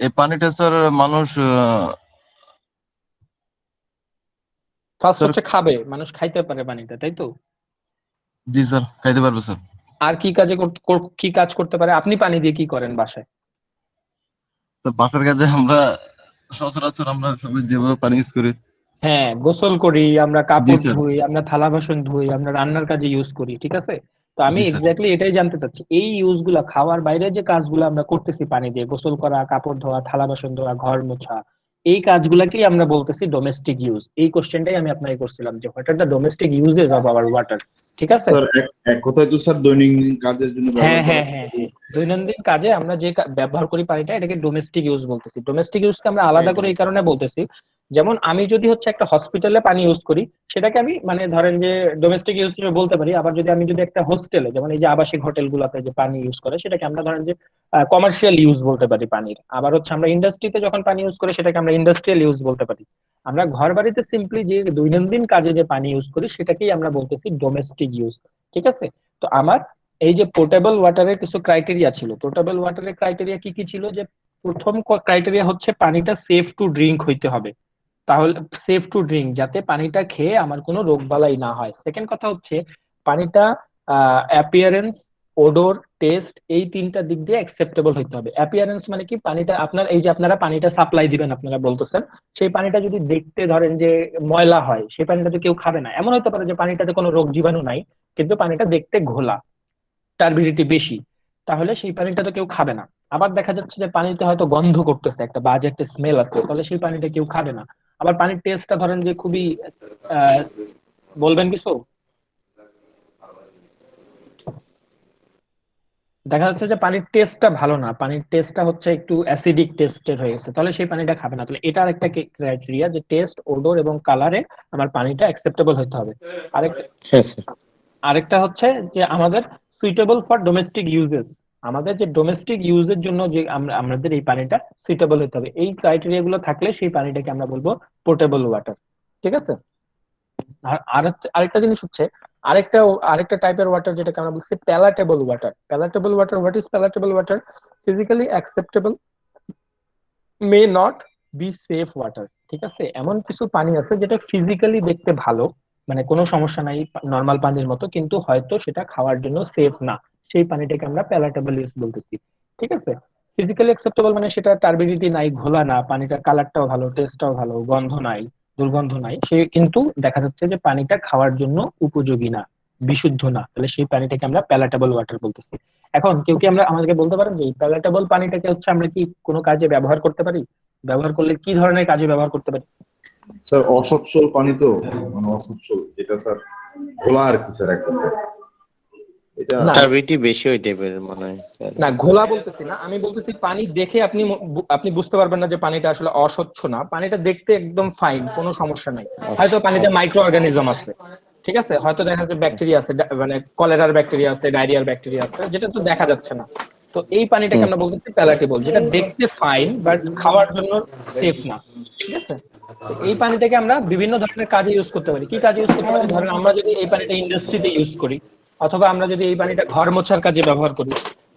এই পানিটা স্যার মানুষ ফার্স্ট স্যার, হচ্ছে খাবে, মানুষ খাইতে পারে পানিটা, তাই তো? জি স্যার, খাইতে পারবে স্যার। আর কি কাজে কি কাজ করতে পারে? আপনি পানি দিয়ে কি করেন বাসায়? স্যার বাসার কাছে আমরা সচরাচর আমরা সবাই যেভাবে পানি ইউজ করি। হ্যাঁ, গোসল করি আমরা, জি কাপড় স্যার। ধুই আমরা, থালা বাসন ধুই আমরা, রান্নার কাজে ইউজ করি, ঠিক আছে? তো আমি জি স্যার। এক্স্যাক্টলি এটাই জানতে চাচ্ছি, এই ইউজ গুলা খাওয়ার বাইরে যে কাজগুলো আমরা করতেছি পানি দিয়ে, গোসল করা, কাপড় ধোয়া, থালা বাসন ধোয়া, ঘর মোছা, এই কাজগুলাকেই আমরা বলতেছি ডোমেস্টিক ইউজ। এই কোশ্চেনটাই আমি আপনাকে করছিলাম যে what are the domestic uses of our water, ঠিক আছে? স্যার এক এক কথায় তো স্যার দৈনন্দিন কাজের জন্য হ্যাঁ ব্যবহার করা হ্যাঁ হ্যাঁ হ্যাঁ, দৈনন্দিন কাজে আমরা যে ব্যবহার করি পানিটা, এটাকে ডোমেস্টিক ইউজ বলতেছি। ডোমেস্টিক ইউজকে আমরা আলাদা রাইট করে এই রাইট। কারণে বলতেছি, যেমন আমি যদি হচ্ছে একটা হসপিটালে পানি ইউজ করি, সেটাকে আমি মানে ধরেন যে ডোমেস্টিক ইউজ হিসেবে বলতে পারি। আবার যদি আমি যদি একটা হোস্টেলে, যেমন এই যে আবাসিক হোটেলগুলোতে যে পানি ইউজ করে, সেটাকে আমরা ধরেন যে কমার্শিয়াল ইউজ বলতে পারি পানির। আবার হচ্ছে আমরা ইন্ডাস্ট্রিতে যখন পানি ইউজ করি, সেটাকে আমরা ইন্ডাস্ট্রিয়াল ইউজ বলতে পারি। আমরা ঘর বাড়িতে সিম্পলি যে দৈনন্দিন কাজে যে পানি ইউজ করি, সেটাকেই আমরা বলতেছি ডোমেস্টিক ইউজ, ঠিক আছে? তো আমার এই যে পোর্টেবল ওয়াটারের কিছু ক্রাইটেরিয়া ছিল, পোর্টেবল ওয়াটারের ক্রাইটেরিয়া কি কি ছিল? যে প্রথম ক্রাইটেরিয়া হচ্ছে পানিটা সেফ টু ড্রিঙ্ক হইতে হবে। তাহলে সেফ টু ড্রিঙ্ক, যাতে পানিটা খেয়ে আমার কোনো রোগ বালাই না হয়। সেকেন্ড কথা হচ্ছে পানিটা অ্যাপিয়ারেন্স ওডোর, টেস্ট, এই তিনটা দিক দিয়ে অ্যাকসেপ্টেবল হইতে হবে। অ্যাপিয়ারেন্স মানে কি, পানিটা আপনার এই যে আপনারা পানিটা সাপ্লাই দিবেন, আপনারা বলতেছেন সেই পানিটা যদি দেখতে ধরেন যে ময়লা হয়, সেই পানিটা তো কেউ খাবে না। এমন হতে পারে যে পানিটাতে কোনো রোগ জীবাণু নাই, কিন্তু পানিটা দেখতে ঘোলা, টার্বিডিটি বেশি, তাহলে সেই পানিটা তো কেউ খাবে না। আবার দেখা যাচ্ছে যে পানিতে হয়তো গন্ধ করতেছে, একটা বাজে একটা স্মেল আছে, তাহলে সেই পানিটা কেউ খাবে না। আবার পানির টেস্টটা ধরেন যে খুবই আহ বলবেন কিছু, দেখা যাচ্ছে যে পানির টেস্টটা ভালো না, পানির টেস্টটা হচ্ছে একটু অ্যাসিডিক টেস্টের হয়ে গেছে, তাহলে সেই পানিটা খাবে না। তাহলে এটা আরেকটা ক্রাইটেরিয়া যে টেস্ট, ওডোর এবং কালারে আমার পানিটা অ্যাকসেপ্টেবল হতে হবে। আরেকটা হ্যাঁ স্যার। আরেকটা হচ্ছে যে আমাদের সুইটেবল ফর ডোমেস্টিক ইউজেস, আমাদের যে ডোমেস্টিক ইউজের জন্য যে আমাদের এই পানিটা সুইটেবল হতে হবে। এই ক্রাইটেরিয়া গুলো থাকলে সেই পানিটাকে আমরা বলবো পোর্টেবল ওয়াটার। ঠিক আছে। আরেকটা জিনিস হচ্ছে, আরেকটা আরেকটা টাইপের ওয়াটার যেটাকে আমরা বলছি palatable water. Palatable water, what is palatable water? Physically acceptable, may not be safe water. ঠিক আছে, এমন কিছু পানি আছে যেটা ফিজিক্যালি দেখতে ভালো, মানে কোনো সমস্যা নাই নর্মাল পানির মতো, কিন্তু হয়তো সেটা খাওয়ার জন্য সেফ না, সেই পানিটাকে আমরা প্যালাটেবল ইউজ বলতেছি। ঠিক আছে। ফিজিক্যালি অ্যাকসেপ্টেবল মানে সেটা টার্বিডিটি নাই, ঘোলা না, পানিটার কালারটাও ভালো, টেস্টটাও ভালো, গন্ধ নাই, দুর্গন্ধ নাই, সে কিন্তু দেখা যাচ্ছে যে পানিটা খাওয়ার জন্য উপযোগী না, বিশুদ্ধ না, তাহলে সেই পানিটাকে আমরা প্যালাটেবল ওয়াটার বলতেছি। এখন কেউ কি আমরা আমাদেরকে বলতে পারেন যে এই প্যালাটেবল পানিটাকে হচ্ছে আমরা কি কোনো কাজে ব্যবহার করতে পারি? ব্যবহার করলে কি ধরনের কাজে ব্যবহার করতে পারি? স্যার অসচ্ছল পানি তো, মানে অসচ্ছল যেটা স্যার ঘোলা আর কি স্যার, এক কথায় এটা। না টার্বিটি বেশি ওই টাইপের মনে হয় স্যার। না, ঘোলা বলতেছি না, আমি বলতেছি পানি দেখে আপনি আপনি বুঝতে পারবেন না যে পানিটা আসলে অস্বচ্ছ না, পানিটা দেখতে একদম ফাইন, কোনো সমস্যা নাই। আচ্ছা হয়তো পানিতে আচ্ছা মাইক্রো অর্গানিজম আছে, ঠিক আছে, হয়তো দেখা যাচ্ছে ব্যাকটেরিয়া আছে, মানে কলেরার ব্যাকটেরিয়া আছে, ডায়রিয়ার ব্যাকটেরিয়া আছে, যেটা তো দেখা যাচ্ছে না। তো এই পানিটাকে হুম। আমরা বলতেছি প্যালাটেবল, যেটা দেখতে ফাইন বাট খাওয়ার জন্য সেফ না। ঠিক আছে। তো এই পানিটাকে আমরা বিভিন্ন ধরনের কাজে ইউজ করতে পারি। কি কাজে ইউজ করতে পারি? ধরেন আমরা যদি এই পানিটা ইন্ডাস্ট্রিতে ইউজ করি, অথবা আমরা যদি এই পানিটা ঘর মোছার কাজে ব্যবহার করি,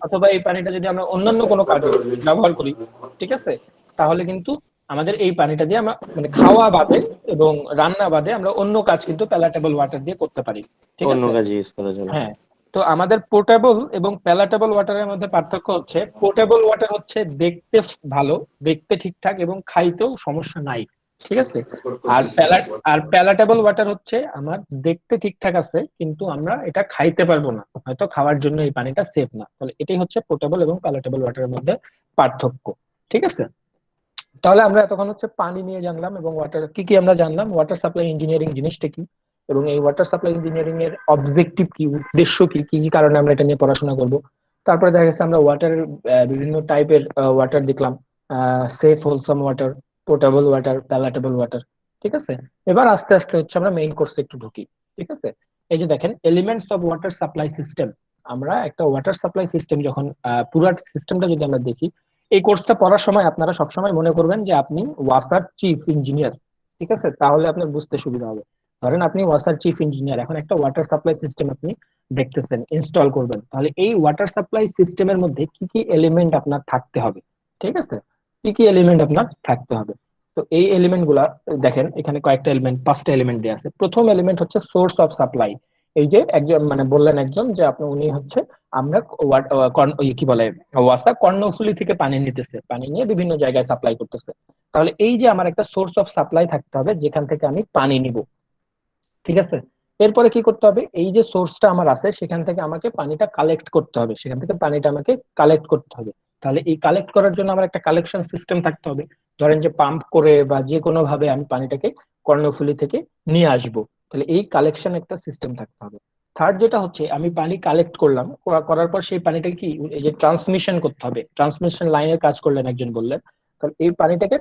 অথবা এই পানিটা যদি আমরা অন্যান্য কোনো কাজে ব্যবহার করি, ঠিক আছে, তাহলে কিন্তু আমাদের এই পানিটা দিয়ে আমরা মানে খাওয়া বাদে এবং রান্না বাদে আমরা অন্য কাজ কিন্তু প্যালাটেবল ওয়াটার দিয়ে করতে পারি। ঠিক অন্য আছে। কাজে ইউজ করার জন্য। হ্যাঁ। তো আমাদের পোর্টেবল এবং প্যালাটেবল ওয়াটারের মধ্যে পার্থক্য হচ্ছে, পোর্টেবল ওয়াটার হচ্ছে দেখতে ভালো, দেখতে ঠিকঠাক এবং খাইতেও সমস্যা নাই। ঠিক আছে। আর প্যালাটেবল ওয়াটার হচ্ছে আমার দেখতে ঠিকঠাক আছে, কিন্তু আমরা এটা খাইতে পারবো না, হয়তো খাওয়ার জন্য এই পানিটা সেফ না। তাহলে এটাই হচ্ছে পোর্টেবল এবং প্যালাটেবল ওয়াটারের মধ্যে পার্থক্য। ঠিক আছে। তাহলে আমরা এতক্ষণ হচ্ছে পানি নিয়ে জানলাম এবং ওয়াটার কি কি আমরা জানলাম, ওয়াটার সাপ্লাই ইঞ্জিনিয়ারিং জিনিসটা কি, এবং এই ওয়াটার সাপ্লাই ইঞ্জিনিয়ারিং এর অবজেক্টিভ কি, উদ্দেশ্য কি, কি কি কারণে আমরা এটা নিয়ে পড়াশোনা করব। তারপরে দেখা গেছে আমরা ওয়াটারের বিভিন্ন টাইপের ওয়াটার দেখলাম, safe wholesome water, portable water, palatable water. ঠিক আছে। এবার আস্তে আস্তে হচ্ছে আমরা মেইন কোর্সে একটু ঢুকি। ঠিক আছে। এই যে দেখেন elements of water supply system, আমরা একটা ওয়াটার সাপ্লাই সিস্টেম যখন পুরো সিস্টেমটা যদি আমরা দেখি, এই কোর্সটা পড়ার সময় আপনারা সবসময় মনে করবেন যে আপনি ওয়াসার চিফ ইঞ্জিনিয়ার। ঠিক আছে, তাহলে আপনার বুঝতে সুবিধা হবে। ধরেন আপনি ওয়াসার চিফ ইঞ্জিনিয়ার, এখন একটা ওয়াটার সাপ্লাই সিস্টেম আপনি দেখতেছেন, ইনস্টল করবেন, তাহলে এই ওয়াটার সাপ্লাই সিস্টেমের মধ্যে কি কি এলিমেন্ট আপনার থাকতে হবে। ঠিক আছে, কি কি এলিমেন্ট আপনার থাকতে হবে। তো এই এলিমেন্ট গুলা দেখেন, এখানে কয়েকটা এলিমেন্ট, 5টা এলিমেন্ট দেওয়া আছে। প্রথম এলিমেন্ট হচ্ছে সোর্স অফ সাপ্লাই। এই যে একজন মানে বললেন একজন যে আপনি, উনি হচ্ছে আমরা কি বলে ওয়াসা কর্ণফুলী থেকে পানি নিতেছে, পানি নিয়ে বিভিন্ন জায়গায় সাপ্লাই করতেছে। তাহলে এই যে আমার একটা সোর্স অফ সাপ্লাই থাকতে হবে যেখান থেকে আমি পানি নিব। ঠিক আছে। এরপরে কি করতে হবে, এই যে সোর্সটা আমার আছে সেখান থেকে আমাকে পানিটা কালেক্ট করতে হবে, সেখান থেকে পানিটা আমাকে কালেক্ট করতে হবে। তাহলে এই কালেক্ট করার জন্য আমার একটা কালেকশন সিস্টেম থাকতে হবে। ধরেন যে পাম্প করে বা যে কোনো ভাবে আমি পানিটাকে কর্ণফুলী থেকে নিয়ে আসব, তাহলে এই কালেকশন একটা সিস্টেম থাকতে হবে। থার্ড যেটা হচ্ছে, আমি পানি কালেক্ট করলাম, করার পর সেই পানিটা কি এই যে ট্রান্সমিশন করতে হবে, ট্রান্সমিশন লাইনের কাজ করলেন একজন বললেন, তাহলে এই পানিটাকে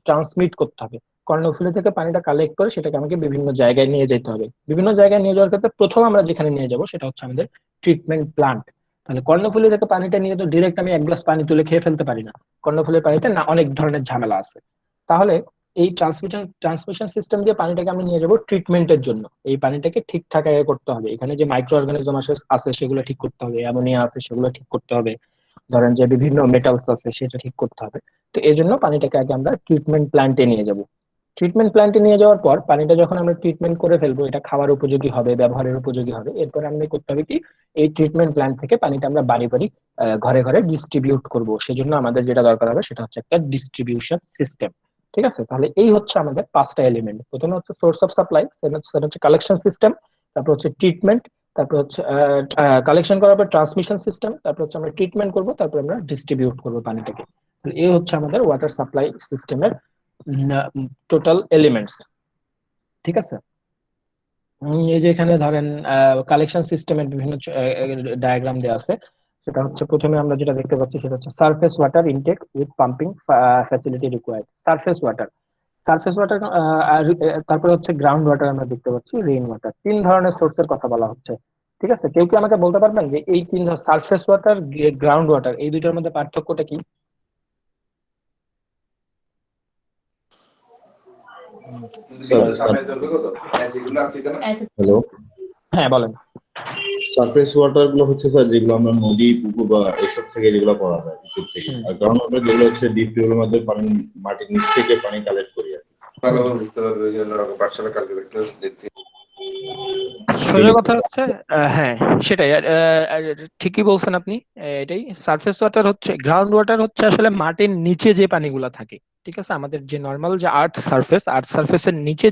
ট্রান্সমিট করতে হবে। কর্ণফুলী থেকে পানিটা কালেক্ট করে সেটাকে আমাকে বিভিন্ন জায়গায় নিয়ে যেতে হবে। বিভিন্ন জায়গায় নিয়ে যাওয়ার ক্ষেত্রে প্রথম আমরা যেখানে নিয়ে যাব সেটা হচ্ছে আমাদের ট্রিটমেন্ট প্লান্ট। তাহলে কর্ণফুলী থেকে পানিটা নিয়ে তো ডিরেক্ট আমি এক গ্লাস পানি তুলে খেয়ে ফেলতে পারি না, কর্ণফুলীর পানিতে না অনেক ধরনের ঝামেলা আছে। তাহলে এই ট্রান্সমিশন সিস্টেম দিয়ে পানিটাকে আমি নিয়ে যাব ট্রিটমেন্টের জন্য। এই পানিটাকে ঠিকঠাক করতে হবে, এখানে যে মাইক্রো অর্গানিজম আছে সেগুলো ঠিক করতে হবে, অ্যামোনিয়া আছে সেগুলো ঠিক করতে হবে, ধরেন যে বিভিন্ন মেটালস আছে সেটা ঠিক করতে হবে। তো এই জন্য পানিটাকে আগে আমরা ট্রিটমেন্ট প্ল্যান্টে নিয়ে যাব। ট্রিটমেন্ট প্ল্যান্টে নিয়ে যাওয়ার পর পানিটা যখন আমরা ট্রিটমেন্ট করে ফেলবো, এটা খাওয়ার উপযোগী হবে, ব্যবহারের উপযোগী হবে, এরপর আমরা করতে হবে কি, এই ট্রিটমেন্ট প্ল্যান্ট থেকে পানিটা আমরা বাড়ি বাড়ি ঘরে ঘরে ডিস্ট্রিবিউট করব। সেজন্য আমাদের যেটা দরকার হবে সেটা হচ্ছে একটা ডিস্ট্রিবিউশন সিস্টেম। ঠিক আছে, তাহলে এই হচ্ছে আমাদের পাঁচটা এলিমেন্ট। প্রথমে হচ্ছে সোর্স অফ সাপ্লাই, সেটা হচ্ছে কালেকশন সিস্টেম, তারপর হচ্ছে ট্রিটমেন্ট, তারপর হচ্ছে কালেকশন করার পর ট্রান্সমিশন সিস্টেম, তারপর হচ্ছে আমরা ট্রিটমেন্ট করব, তারপর আমরা ডিস্ট্রিবিউট করব পানিটাকে। তাহলে এই হচ্ছে আমাদের ওয়াটার সাপ্লাই সিস্টেমের টোটাল এলিমেন্টস। ঠিক আছে, এই যে এখানে ধরেন কালেকশন সিস্টেমের বিভিন্ন ডায়াগ্রাম দেওয়া আছে। সেটা হচ্ছে প্রথমে আমরা যেটা দেখতে পাচ্ছি সেটা হচ্ছে surface water intake with pumping facility required, surface water. Surface water আর তারপরে হচ্ছে গ্রাউন্ড ওয়াটার, আমরা দেখতে পাচ্ছি রেইন ওয়াটার। তিন ধরনের সোর্সের কথা বলা হচ্ছে। ঠিক আছে, কেউ কি আমাকে বলতে পারবেন যে এই তিন সারফেস ওয়াটার, গ্রাউন্ড ওয়াটার, এই দুইটার মধ্যে পার্থক্যটা কি? হ্যালো, হ্যাঁ বলেন। সারফেস ওয়াটার গুলো হচ্ছে স্যার যেগুলো আমরা নদী, পুকুর বা এসব থেকে যেগুলো পাওয়া যায় পুকুর থেকে, হুম। আর গ্রাউন্ড ওয়াটার যেগুলো হচ্ছে ডিপ টিউবের মধ্যে পানি, মাটির নিচ থেকে পানি কালেক্ট করি আর কি। সোজা কথা হচ্ছে হ্যাঁ, সেটাই ঠিকই বলছেন আপনি। এটাই সারফেস ওয়াটার হচ্ছে, গ্রাউন্ড ওয়াটার হচ্ছে আসলে মাটির নিচে যে পানিগুলা থাকে। ঠিক আছে, আমাদের যে নর্মাল যে আর্থ সারফেসের নিচে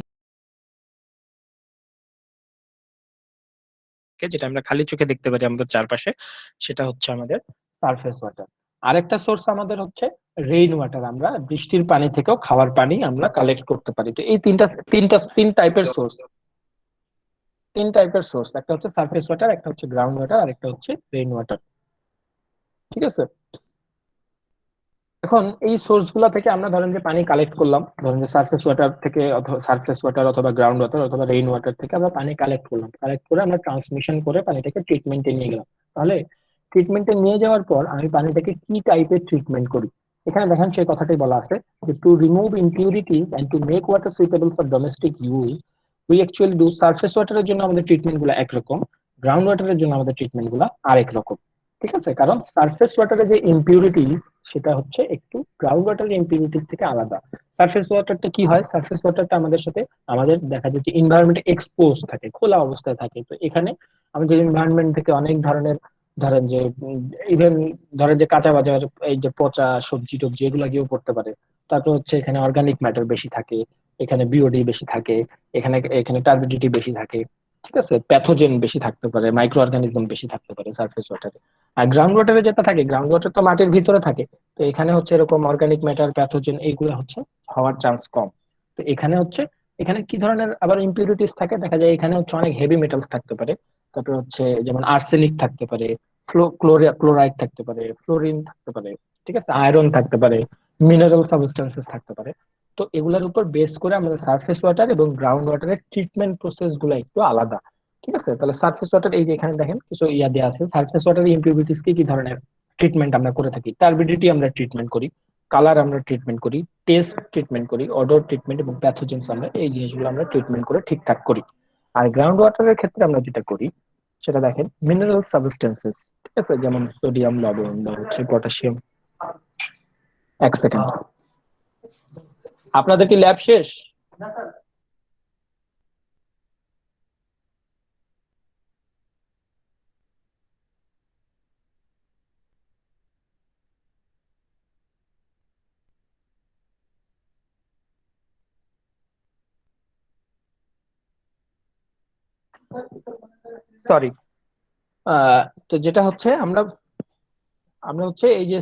যেটা আমরা খালি চোখে দেখতে পারি আমাদের চারপাশে, সেটা হচ্ছে আমাদের সারফেস ওয়াটার। আরেকটা সোর্স আমাদের হচ্ছে রেইন ওয়াটার, আমরা বৃষ্টির পানি থেকেও খাওয়ার পানি আমরা কালেক্ট করতে পারি। তো এই তিন টাইপের সোর্স, একটা হচ্ছে সারফেস ওয়াটার, একটা হচ্ছে গ্রাউন্ড ওয়াটার, আর একটা হচ্ছে রেইন ওয়াটার। ঠিক আছে, এখন এই সোর্স গুলা থেকে আমরা ধরেন যে পানি কালেক্ট করলাম, ধরেন যে সারফেস ওয়াটার থেকে, অথবা সারফেস ওয়াটার অথবা গ্রাউন্ড ওয়াটার অথবা রেইন ওয়াটার থেকে আমরা পানি কালেক্ট করলাম, কালেক্ট করে আমরা ট্রান্সমিশন করে পানিটাকে ট্রিটমেন্টে নিয়ে গেলাম। তাহলে ট্রিটমেন্টে নিয়ে যাওয়ার পর আমি পানিটাকে কি টাইপের ট্রিটমেন্ট করি? এখানে দেখেন সেই কথাটাই বলা আছে যে to remove impurities and to make water suitable for domestic use we actually do. Surface ওয়াটারের জন্য আমাদের ট্রিটমেন্ট গুলো একরকম, গ্রাউন্ড ওয়াটারের জন্য আমাদের ট্রিটমেন্ট গুলো আরেক রকম। ঠিক আছে, কারণ সারফেস ওয়াটারে যে ইমপিউরিটিজ সেটা হচ্ছে একটু গ্রাউন্ড ওয়াটারের ইমপিউরিটিস থেকে আলাদা। সারফেস ওয়াটারটা কি হয়, সারফেস ওয়াটারটা আমাদের সাথে, আমাদের দেখা যাচ্ছে ইনভায়রনমেন্টে এক্সপোজ থাকে, খোলা অবস্থায় থাকে। তো এখানে আমাদের ইনভায়রনমেন্ট থেকে অনেক ধরনের, ধরেন যে ইভেন ধরেন যে কাঁচা বাজার, এই যে পচা সবজি টবজি এগুলা গিয়েও পড়তে পারে। তারপর হচ্ছে এখানে অর্গানিক ম্যাটার বেশি থাকে, এখানে বিওডি বেশি থাকে, এখানে এখানে টার্বিডিটি বেশি থাকে। ঠিক আছে, প্যাথোজেন বেশি থাকতে পারে, মাইক্রো অর্গানিজম বেশি থাকতে পারে সারফেস ওয়াটারে। আর গ্রাউন্ড ওয়াটারে যেটা থাকে, গ্রাউন্ড ওয়াটার তো মাটির ভিতরে থাকে, তো এখানে হচ্ছে এরকম অর্গানিক ম্যাটার, প্যাথোজেন এইগুলো হচ্ছে হওয়ার চান্স কম। তো এখানে হচ্ছে, এখানে কি ধরনের আবার ইম্পিউরিটিস থাকে দেখা যায়, এখানে হচ্ছে অনেক হেভি মেটালস থাকতে পারে। তারপরে হচ্ছে যেমন আর্সেনিক থাকতে পারে, ক্লোরাইড থাকতে পারে, ফ্লোরিন থাকতে পারে, ঠিক আছে, আয়রন থাকতে পারে, মিনারেল সাবস্টেন্সেস থাকতে পারে। তো এগুলোর উপর বেস করে আমাদের সারফেস ওয়াটার এবং গ্রাউন্ড ওয়াটারের ট্রিটমেন্ট প্রসেস গুলো একটু আলাদা। ঠিক আছে, তাহলে সারফেস ওয়াটার, এই যে এখানে দেখেন কিছু ইয়া দেওয়া আছে, সারফেস ওয়াটার ইমপিউরিটিস কি কি ধরনের ট্রিটমেন্ট আমরা করে থাকি। টার্বিডিটি আমরা ট্রিটমেন্ট করি, কালার আমরা ট্রিটমেন্ট করি, টেস্ট ট্রিটমেন্ট করি, অডর ট্রিটমেন্ট এবং প্যাথোজেনস, আমরা এই জিনিসগুলো আমরা ট্রিটমেন্ট করে ঠিকঠাক করি। আর গ্রাউন্ড ওয়াটারের ক্ষেত্রে আমরা যেটা করি সেটা দেখেন মিনারেল সাবস্টেন্সেস। ঠিক আছে, যেমন সোডিয়াম, লবণ বা হচ্ছে পটাশিয়াম। এক সেকেন্ড, আপনাদের কি ল্যাব শেষ? সরি। তো যেটা হচ্ছে আমরা আমরা হচ্ছে এই যে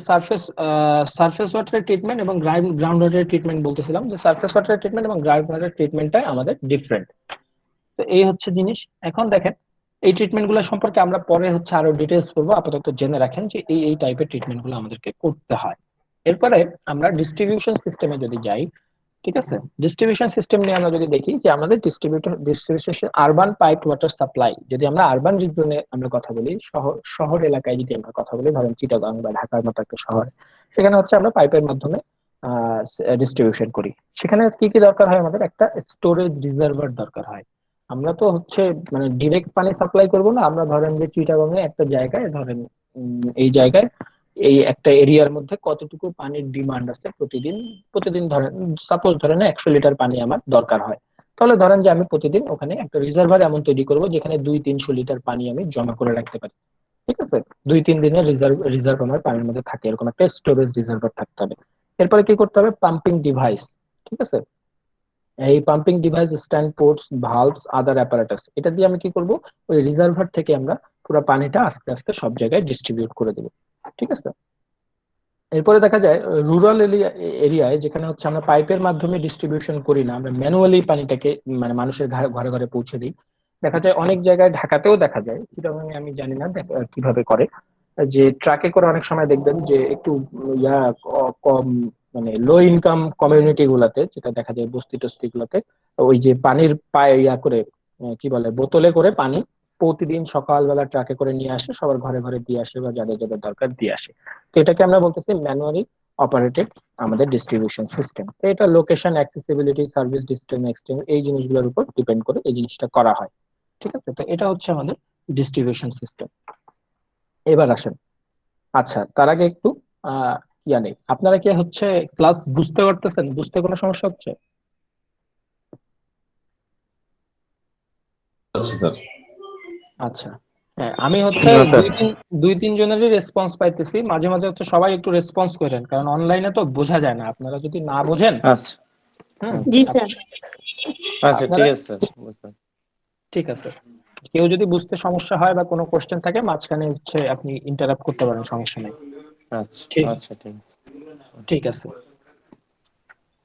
সারফেস ওয়াটারের ট্রিটমেন্ট এবং গ্রাউন্ড ওয়াটারের ট্রিটমেন্ট বলতেছিলাম, যে সারফেস ওয়াটারের ট্রিটমেন্ট এবং গ্রাউন্ড ওয়াটারের ট্রিটমেন্টটা আমাদের ডিফারেন্ট। তো এই হচ্ছে জিনিস। এখন দেখেন এই ট্রিটমেন্ট গুলো সম্পর্কে আমরা পরে হচ্ছে আরো ডিটেলস করবো, আপাতত জেনে রাখেন যে এই এই টাইপের ট্রিটমেন্ট গুলো আমাদেরকে করতে হয়। এরপরে আমরা ডিস্ট্রিবিউশন সিস্টেমে যদি যাই, ঠিক আছে, ডিস্ট্রিবিউশন সিস্টেম নিয়ে আমরা যদি দেখি যে আমাদের distribution urban pipe water supply, যদি আমরা আরবান রিজনে আমরা কথা বলি, শহর শহর এলাকায় যদি আমরা কথা বলি, ধরেন চিটাগাং বা ঢাকার মতো একটা শহর, সেখানে হচ্ছে আমরা পাইপের মাধ্যমে ডিস্ট্রিবিউশন করি। সেখানে কি কি দরকার হয়, আমাদের একটা স্টোরেজ রিজার্ভার দরকার হয়। আমরা তো হচ্ছে মানে ডিরেক্ট পানি সাপ্লাই করব না, আমরা ধরেন যে চিটাগাং এ একটা জায়গায় ধরেন এই জায়গায় এই একটা এরিয়ার মধ্যে কতটুকু পানির ডিমান্ড আছে প্রতিদিন। প্রতিদিন ধরেন, সাপোজ ধরেন 100 লিটার পানি আমার দরকার হয়, তাহলে ধরেন যে আমি প্রতিদিন ওখানে একটা রিজার্ভার এমন তৈরি করব যেখানে 200-300 লিটার পানি আমি জমা করে রাখতে পারি। ঠিক আছে, 2-3 দিনের রিজার্ভ রিজার্ভ আমার পানির মধ্যে থাকে, এরকম একটা স্টোরেজ রিজার্ভার থাকতে হবে। এরপরে কি করতে হবে, পাম্পিং ডিভাইস। ঠিক আছে, এই pumping device, stand ports, valves, other apparatus, এটা দিয়ে আমি কি করব, ওই রিজার্ভার থেকে আমরা পুরো পানিটা আস্তে আস্তে সব জায়গায় ডিস্ট্রিবিউট করে দেবো। ঠিক আছে, এরপরে দেখা যায় রুরাল এরিয়ায় যেখানে হচ্ছে আমরা পাইপের মাধ্যমে ডিস্ট্রিবিউশন করি না, আমরা ম্যানুয়ালি পানিটাকে মানে মানুষের ঘরে ঘরে পৌঁছে দিই। দেখা যায় অনেক জায়গায়, ঢাকাতেও দেখা যায়, চিটাগাং আমি জানি না কিভাবে করে, যে ট্রাকে করে অনেক সময় দেখবেন যে একটু ইয়া কম মানে লো ইনকাম কমিউনিটি গুলাতে, যেটা দেখা যায় বস্তি টস্তি গুলাতে, ওই যে পানির পায়ে ইয়া করে কি বলে বোতলে করে পানি প্রতিদিন সকালবেলা ট্রাকে করে নিয়ে আসে, সবার ঘরে ঘরে দিয়ে আসে বা যাদের যাদের দরকার দিয়ে আসে। তো এটাকে আমরা বলতেছি ম্যানুয়ালি অপারেটেড আমাদের ডিস্ট্রিবিউশন সিস্টেম। তো এটা লোকেশন, অ্যাক্সেসিবিলিটি, সার্ভিস ডিস্টেন্স, এক্সটেন্স, এই জিনিসগুলোর উপর ডিপেন্ড করে এই জিনিসটা করা হয়। ঠিক আছে, তো এটা হচ্ছে আমাদের ডিস্ট্রিবিউশন সিস্টেম। এবার আসেন, আচ্ছা তার আগে একটু আহ ইয়া নেই, আপনারা কি হচ্ছে ক্লাস বুঝতে পারতেছেন? বুঝতে কোনো সমস্যা হচ্ছে? আচ্ছা স্যার। আচ্ছা, হ্যাঁ আমি হচ্ছে না স্যার। দুই তিন জনেরই রেসপন্স পাইতেছি, মাঝে মাঝে হচ্ছে সবাই একটু রেসপন্স করেন, কারণ অনলাইনে তো বোঝা যায় না, আপনারা যদি না বোঝেন। আচ্ছা হুম। জি স্যার। আচ্ছা, আপনারা, ঠিক আছে স্যার, বুঝলাম। ঠিক আছে, কেউ যদি বুঝতে সমস্যা হয় বা কোনো কোশ্চেন থাকে মাঝখানে হচ্ছে আপনি ইন্টারাপ্ট করতে পারেন, সমস্যা নেই। আচ্ছা ঠিক, আচ্ছা, ঠিক আছে। ঠিক আছে।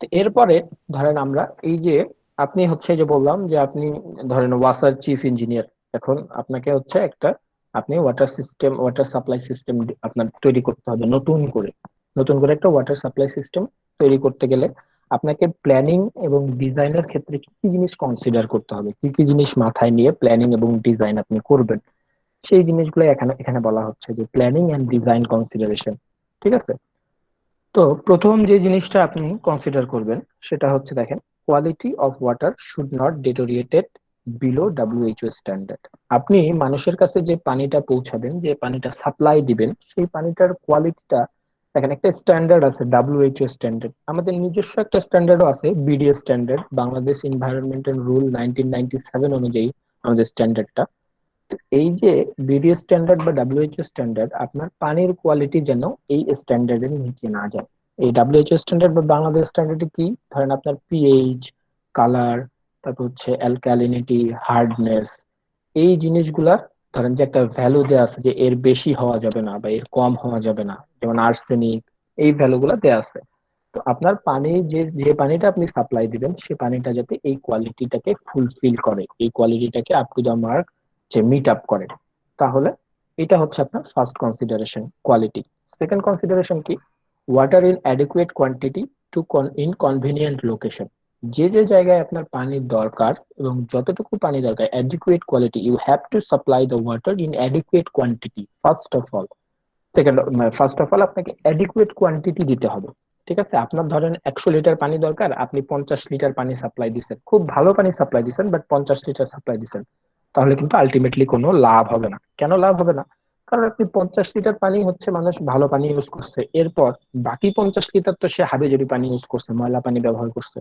তো এরপরে ধরেন আমরা এই যে, আপনি হচ্ছে যে বললাম যে আপনি ধরেন ওয়াসার চিফ ইঞ্জিনিয়ার, এখন আপনাকে হচ্ছে একটা, আপনি water system, water supply system আপনার তৈরি করতে হবে নতুন করে। নতুন করে একটা ওয়াটার সাপ্লাই সিস্টেম তৈরি করতে গেলে আপনাকে প্ল্যানিং এবং ডিজাইনের ক্ষেত্রে কি কি জিনিস কনসিডার করতে হবে, কি কি জিনিস মাথায় নিয়ে প্ল্যানিং এবং ডিজাইন আপনি করবেন, সেই জিনিসগুলো এখানে এখানে বলা হচ্ছে যে প্ল্যানিং এন্ড ডিজাইন কনসিডারেশন। ঠিক আছে, তো প্রথম যে জিনিসটা আপনি কনসিডার করবেন সেটা হচ্ছে দেখেন, quality of water should not deteriorated below WHO standard. আপনি মানুষের কাছে যে পানিটা পৌঁছাবেন, যে পানিটা সাপ্লাই দিবেন, সেই পানিটার কোয়ালিটিটা, দেখেন একটা স্ট্যান্ডার্ড আছে ডাব্লিউএইচও স্ট্যান্ডার্ড, আমাদের নিজস্ব একটা স্ট্যান্ডার্ডও আছে BDS standard, Bangladesh environmental rule 1997 অনুযায়ী আমাদের স্ট্যান্ডার্ডটা। এই যে বিডিএস স্ট্যান্ডার্ড বা ডাব্লিউএইচও স্ট্যান্ডার্ড, আপনার পানির কোয়ালিটি যেন এই স্ট্যান্ডার্ডের নিচে না যায়। এই ডাব্লিউএইচও স্ট্যান্ডার্ড বা বাংলাদেশ স্ট্যান্ডার্ডে কি, ধরেন আপনার পিএইচ, কালার, তারপর হচ্ছে অ্যালকালিনিটি, হার্ডনেস, এই জিনিসগুলার ধরেন যে একটা ভ্যালু দেওয়া আছে যে এর বেশি হওয়া যাবে না বা এর কম হওয়া যাবে না, যেমন আর্সেনিক, এই ভ্যালুগুলা দেওয়া আছে। তো আপনার পানি, যে যে পানিটা আপনি সাপ্লাই দিবেন সেই পানিটা যাতে এই কোয়ালিটিটাকে ফুলফিল করে, এই কোয়ালিটিটাকে আপ টু দা মার্ক যে মিট আপ করে, তাহলে এটা হচ্ছে আপনার first consideration, quality. Second consideration কি, water in adequate quantity to in convenient location. যে যে জায়গায় আপনার পানির দরকার এবং যতটুকু পানি দরকার, adequate quality, you have to supply the water in adequate quantity first of all. Second, first of all আপনাকে অ্যাডিকুয়েট কোয়ান্টিটি দিতে হবে। ঠিক আছে, আপনার ধরেন 100 লিটার পানি দরকার, আপনি 50 লিটার পানি সাপ্লাই দিচ্ছেন, খুব ভালো পানি সাপ্লাই দিচ্ছেন, বাট 50 লিটার সাপ্লাই দিচ্ছেন, তাহলে কিন্তু আলটিমেটলি কোনো লাভ হবে না। কেন লাভ হবে না? কারণ আপনি 50 লিটার পানি হচ্ছে মানুষ ভালো পানি ইউজ করছে, এরপর বাকি 50 লিটার তো সে হাবিজাবি পানি ইউজ করছে, ময়লা পানি ব্যবহার করছে,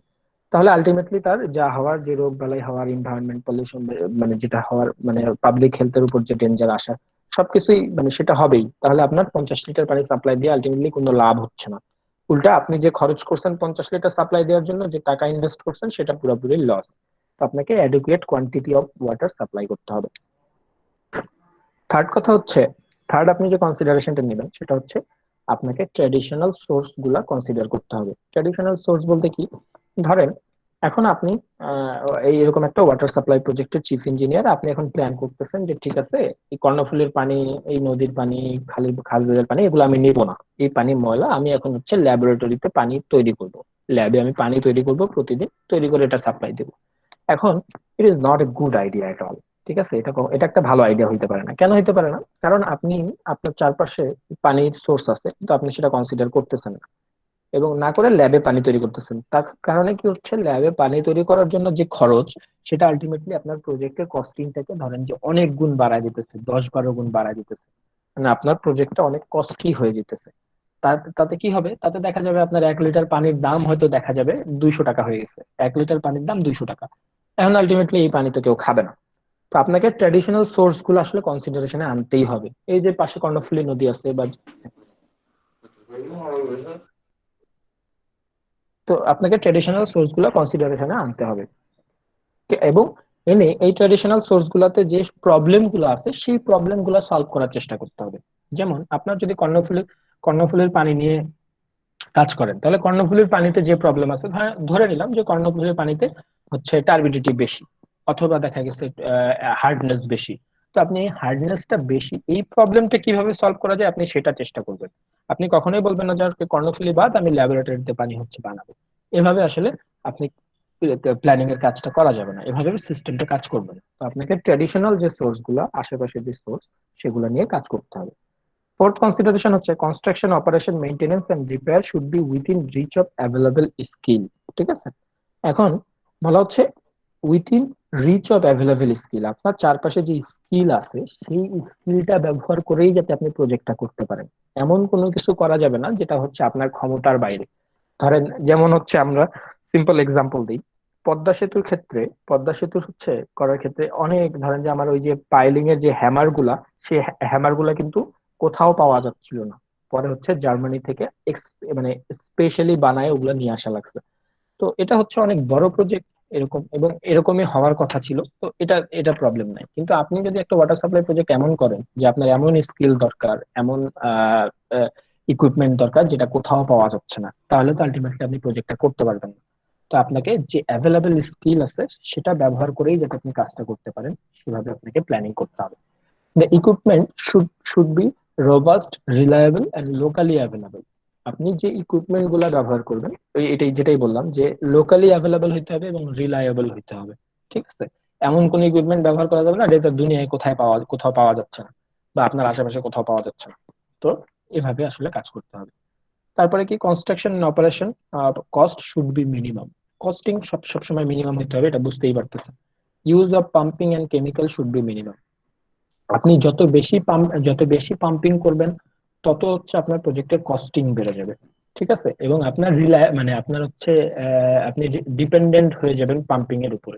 তাহলে আলটিমেটলি তার যা হওয়ার, যে রোগ বালাই হওয়ার, এনভায়রনমেন্ট পলিউশন মানে যেটা হওয়ার, মানে পাবলিক হেলথের উপর যে ডেঞ্জার আসা, সবকিছুই মানে সেটা হবেই। তাহলে আপনার 50 লিটার পানি সাপ্লাই দিয়ে আলটিমেটলি কোনো লাভ হচ্ছে না, উল্টা আপনি যে খরচ করছেন 50 লিটার সাপ্লাই দেওয়ার জন্য, যে টাকা ইনভেস্ট করছেন, সেটা পুরোপুরি লস। তো আপনাকে adequate quantity of water supply করতে হবে। থার্ড কথা হচ্ছে, থার্ড আপনি যে কনসিডারেশনটা নেবেন সেটা হচ্ছে আপনাকে ট্র্যাডিশনাল সোর্স গুলা কনসিডার করতে হবে। ট্র্যাডিশনাল সোর্স বলতে কি, ধরেন এখন আপনি আহ, এই এরকম একটা ওয়াটার সাপ্লাই প্রজেক্টের চিফ ইঞ্জিনিয়ার, আপনি এখন প্ল্যান করতেছেন যে ঠিক আছে, এই কর্ণফুলীর পানি, এই নদীর পানি, খাল বিলের পানি, এগুলো আমি নিব না, এই পানি ময়লা, আমি এখন হচ্ছে ল্যাবরেটরিতে পানি তৈরি করব, ল্যাবে আমি পানি তৈরি করব প্রতিদিন, তৈরি করে এটা সাপ্লাই দেবো। এখন it is not a good idea at all. ঠিক আছে, এটা একটা ভালো আইডিয়া হইতে পারে না। কেন হইতে পারে না? কারণ আপনি, আপনার চারপাশে পানির সোর্স আছে কিন্তু আপনি সেটা কনসিডার করতেছেন না, এবং না করে ল্যাবে পানি তৈরি করতেছেন। তার কারণে কি হচ্ছে, ল্যাবে পানি তৈরি করার জন্য যে খরচ, সেটা আলটিমেটলি আপনার প্রজেক্টের কস্টিংটাকে ধরেন যে অনেক গুণ বাড়ায় দিতেছে, 10-12 গুণ বাড়ায় দিতেছে। মানে আপনার প্রজেক্টটা অনেক কস্টলি হয়ে যেতেছে। তাতে কি হবে, তাতে দেখা যাবে আপনার 1 লিটার পানির দাম হয়তো দেখা যাবে 200 টাকা হয়ে গেছে। 1 লিটার পানির দাম 200 টাকা। এখন আলটিমেটলি এই পানি তো কেউ খাবে না। তো আপনাকে ট্র্যাডিশনাল সোর্স গুলো আসলে কনসিডারেশনে আনতেই হবে। এই যে পাশে কর্ণফুলী নদী আছে বা, তো আপনাকে ট্র্যাডিশনাল সোর্স গুলো কনসিডারেশনে আনতে হবে। এবং এনে এই ট্র্যাডিশনাল সোর্স গুলাতে যে প্রবলেম গুলো আছে সেই প্রবলেম গুলো সলভ করার চেষ্টা করতে হবে। যেমন আপনার যদি কর্ণফুলীর পানি নিয়ে কাজ করেন, তাহলে কর্ণফুলীর পানিতে যে প্রবলেম আছে, ধরে নিলাম যে কর্ণফুলীর পানিতে হচ্ছে টার্বিডিটি বেশি, অথবা দেখা গেছে হার্ডনেস বেশি। তো আপনি এই হার্ডনেসটা বেশি, এই প্রবলেমটা কিভাবে সলভ করা যায় আপনি সেটা চেষ্টা করবেন। আপনি কখনোই বলবেন না যে কর্ণফুলী বাদ আমি ল্যাবরেটরিতে পানি হচ্ছে বানাবো। এভাবে আসলে আপনি প্ল্যানিং এর কাজটা করা যাবে না, এভাবে সিস্টেমটা কাজ করবে না। তো আপনাকে ট্র্যাডিশনাল যে সোর্স গুলো, আশেপাশে যে সোর্স, সেগুলো নিয়ে কাজ করতে হবে। ফোর্থ কনসিডারেশন হচ্ছে construction operation maintenance and repair should be within reach of available skill. ঠিক আছে, এখন বলা হচ্ছে within reach of available skill, আপনার চারপাশে যে স্কিল আছে সেই স্কিলটা ব্যবহার করেই যাতে আপনি প্রজেক্টটা করতে পারেন। এমন কোনো কিছু করা যাবে না যেটা হচ্ছে আপনার ক্ষমতার বাইরে। ধরেন যেমন হচ্ছে আমরা সিম্পল এক্সাম্পল দিই, পদ্মা সেতুর ক্ষেত্রে, পদ্মা সেতুর হচ্ছে করার ক্ষেত্রে অনেক, ধরেন যে আমার ওই যে পাইলিং এর যে হ্যামার গুলা, সেই হ্যামার গুলা কিন্তু কোথাও পাওয়া যাচ্ছিল না। পরে হচ্ছে জার্মানি থেকে মানে স্পেশালি বানায় ওগুলা নিয়ে আসা লাগছে। তো এটা হচ্ছে অনেক বড় প্রজেক্ট এরকম, এবং এরকমই হওয়ার কথা ছিল। তো এটা প্রবলেম নাই, কিন্তু আপনি যদি একটা ওয়াটার সাপ্লাই প্রজেক্ট এমন করেন যে আপনার এমন স্কিল দরকার, এমন ইকুইপমেন্ট দরকার যেটা কোথাও পাওয়া যাচ্ছে না, তাহলে তো আলটিমেটলি আপনি প্রজেক্টটা করতে পারবেন না। তো আপনাকে যে অ্যাভেলেবল স্কিল আছে সেটা ব্যবহার করেই যাতে আপনি কাজটা করতে পারেন, সেভাবে আপনাকে প্ল্যানিং করতে হবে। The equipment should be robust, reliable and locally available. আপনি যে ইকুইপমেন্ট গুলা ব্যবহার করবেন, এটাই যেটাই বললাম যে লোকালি অ্যাভেলেবল হইতে হবে এবং রিলায়েবল হইতে হবে। ঠিক আছে, এমন কোন ইকুইপমেন্ট ব্যবহার করা যাবে না যেটা দুনিয়ায় কোথাও পাওয়া যাচ্ছে না, বা আপনার আশেপাশে কোথাও পাওয়া যাচ্ছে না। তো এভাবে আসলে কাজ করতে হবে। তারপরে কি, construction operation cost should be minimum. Costing সবসময় মিনিমাম হইতে হবে, এটা বুঝতেই পারতেছেন। Use of pumping and chemical should be minimum. আপনি যত বেশি পাম্পিং করবেন, তত হচ্ছে আপনার প্রজেক্টের কস্টিং বেড়ে যাবে। ঠিক আছে, এবং আপনার মানে আপনার হচ্ছে আপনি ডিপেন্ডেন্ট হয়ে যাবেন পাম্পিং এর উপরে।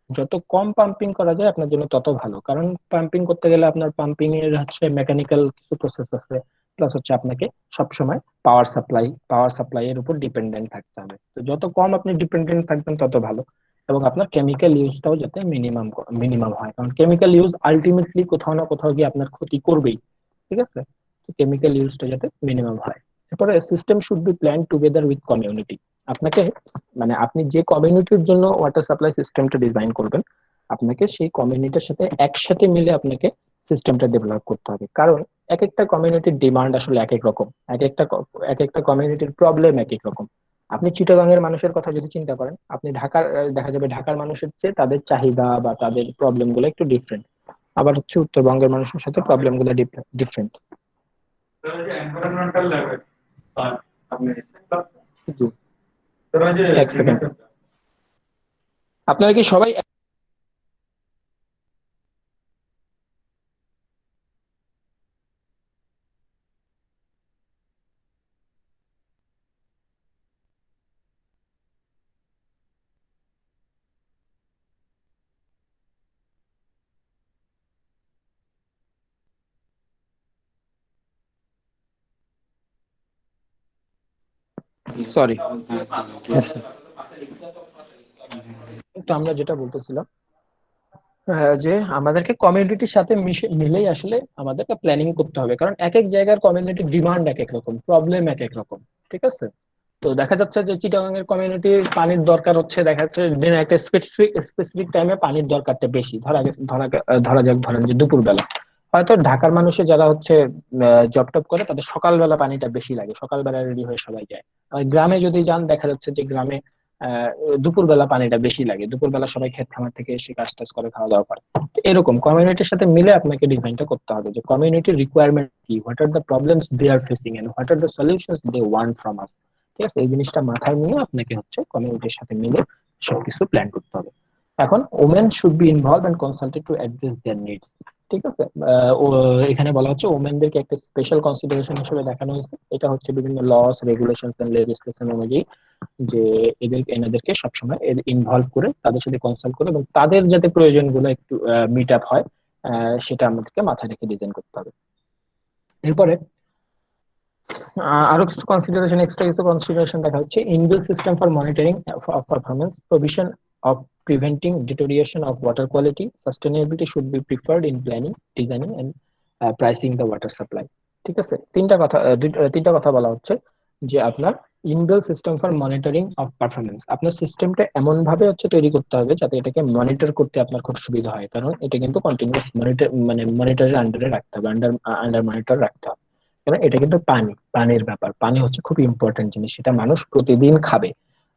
যত কম পাম্পিং করা যায় আপনার জন্য তত ভালো, কারণ পাম্পিং করতে গেলে আপনার পাম্পিং এর হচ্ছে মেকানিক্যাল কিছু প্রসেস আছে, প্লাস হচ্ছে আপনাকে সবসময় পাওয়ার সাপ্লাই এর উপর ডিপেন্ডেন্ট থাকতে হবে। তো যত কম আপনি ডিপেন্ডেন্ট থাকবেন তত ভালো। এবং আপনার কেমিক্যাল ইউজটাও যাতে মিনিমাম হয়, কারণ কেমিক্যাল ইউজ আলটিমেটলি কোথাও না কোথাও গিয়ে আপনার ক্ষতি করবেই। ঠিক আছে, তো কেমিক্যাল ইউজটা যাতে মিনিমাম হয়। এরপরে system should be plan together with community. আপনাকে, মানে আপনি যে কমিউনিটির জন্য ওয়াটার সাপ্লাই সিস্টেমটা ডিজাইন করবেন, আপনাকে সেই কমিউনিটির সাথে একসাথে মিলে আপনাকে সিস্টেমটা ডেভেলপ করতে হবে। কারণ এক একটা কমিউনিটির ডিমান্ড আসলে এক এক রকম, এক একটা কমিউনিটির প্রবলেম এক এক রকম। আপনি চিটাগাং এর মানুষের কথা যদি চিন্তা করেন, আপনি ঢাকার দেখা যাবে ঢাকার মানুষের চেয়ে তাদের চাহিদা বা তাদের প্রবলেম গুলো একটু ডিফারেন্ট। আবার হচ্ছে উত্তরবঙ্গের মানুষের সাথে প্রবলেম গুলো ডিফারেন্ট। এক সেকেন্ড, আপনারা কি সবাই সরি, তো আমরা যেটা বলতেছিলাম, যে আমাদেরকে কমিউনিটির সাথে মিলেই আসলে আমাদেরকে প্ল্যানিং করতে হবে, কারণ এক এক জায়গার কমিউনিটির ডিমান্ড এক এক রকম, প্রবলেম এক এক রকম। ঠিক আছে, তো দেখা যাচ্ছে যে চিটাগাং এর কমিউনিটির পানির দরকার হচ্ছে, দেখা যাচ্ছে দিনে একটা স্পেসিফিক টাইমে পানির দরকারটা বেশি, ধরা যাক ধরেন যে দুপুরবেলা। হয়তো ঢাকার মানুষে যারা হচ্ছে জব টপ করে তাদের সকালবেলা পানিটা বেশি লাগে, সকালবেলা রেডি হয়ে সবাই যায়। আর গ্রামে যদি যান দেখা যাচ্ছে যে গ্রামে আহ দুপুরবেলা পানিটা বেশি লাগে, দুপুরবেলা সবাই ক্ষেত খামার থেকে এসে কাজ টাজ করে খাওয়া দাওয়া করে। তো এরকম কমিউনিটির সাথে মিলে আপনাকে ডিজাইনটা করতে হবে যে কমিউনিটির রিকোয়ারমেন্ট কি, what are the problems they are facing and what are the solutions they want from us. ঠিক আছে, এই জিনিসটা মাথায় নিয়ে আপনাকে হচ্ছে কমিউনিটির সাথে মিলে সবকিছু প্ল্যান করতে হবে। এখন women should be involve and consulted to address their needs. ঠিক আছে। ও এখানে বলা হচ্ছে ওমেনদেরকে একটা স্পেশাল কনসিডারেশন হিসেবে দেখানো হয়েছে। এটা হচ্ছে বিভিন্ন লস, রেগুলেশনস এন্ড লেজিসলেশন অনুযায়ী যে এনাদেরকে সবসময় ইনভলভ করে তাদের সাথে কনসাল্ট করে এবং তাদের যাতে প্রয়োজনগুলো একটু মিট আপ হয়, সেটা আমাদেরকে মাথায় রেখে ডিজাইন করতে হবে। এরপরে আরো কিছু কনসিডারেশন, এক্সট্রা কিছু কনসিডারেশন দেখা হচ্ছে inbuilt system for monitoring of performance, provision of preventing deterioration of water quality, sustainability should be preferred in planning, designing and pricing the water supply. ঠিক আছে, তিনটা কথা বলা হচ্ছে যে আপনার inbuilt system for monitoring of performance, আপনার সিস্টেমটা এমন ভাবে হচ্ছে তৈরি করতে হবে যাতে এটাকে মনিটর করতে আপনার খুব সুবিধা হয়, কারণ এটা কিন্তু কন্টিনিউয়াস মনিটর মানে মনিটরের আন্ডারে রাখতে হবে, আন্ডার মনিটর রাখতে হবে। কারণ এটা কিন্তু পানির ব্যাপার, পানি হচ্ছে খুব ইম্পর্টেন্ট জিনিস, সেটা মানুষ প্রতিদিন খাবে।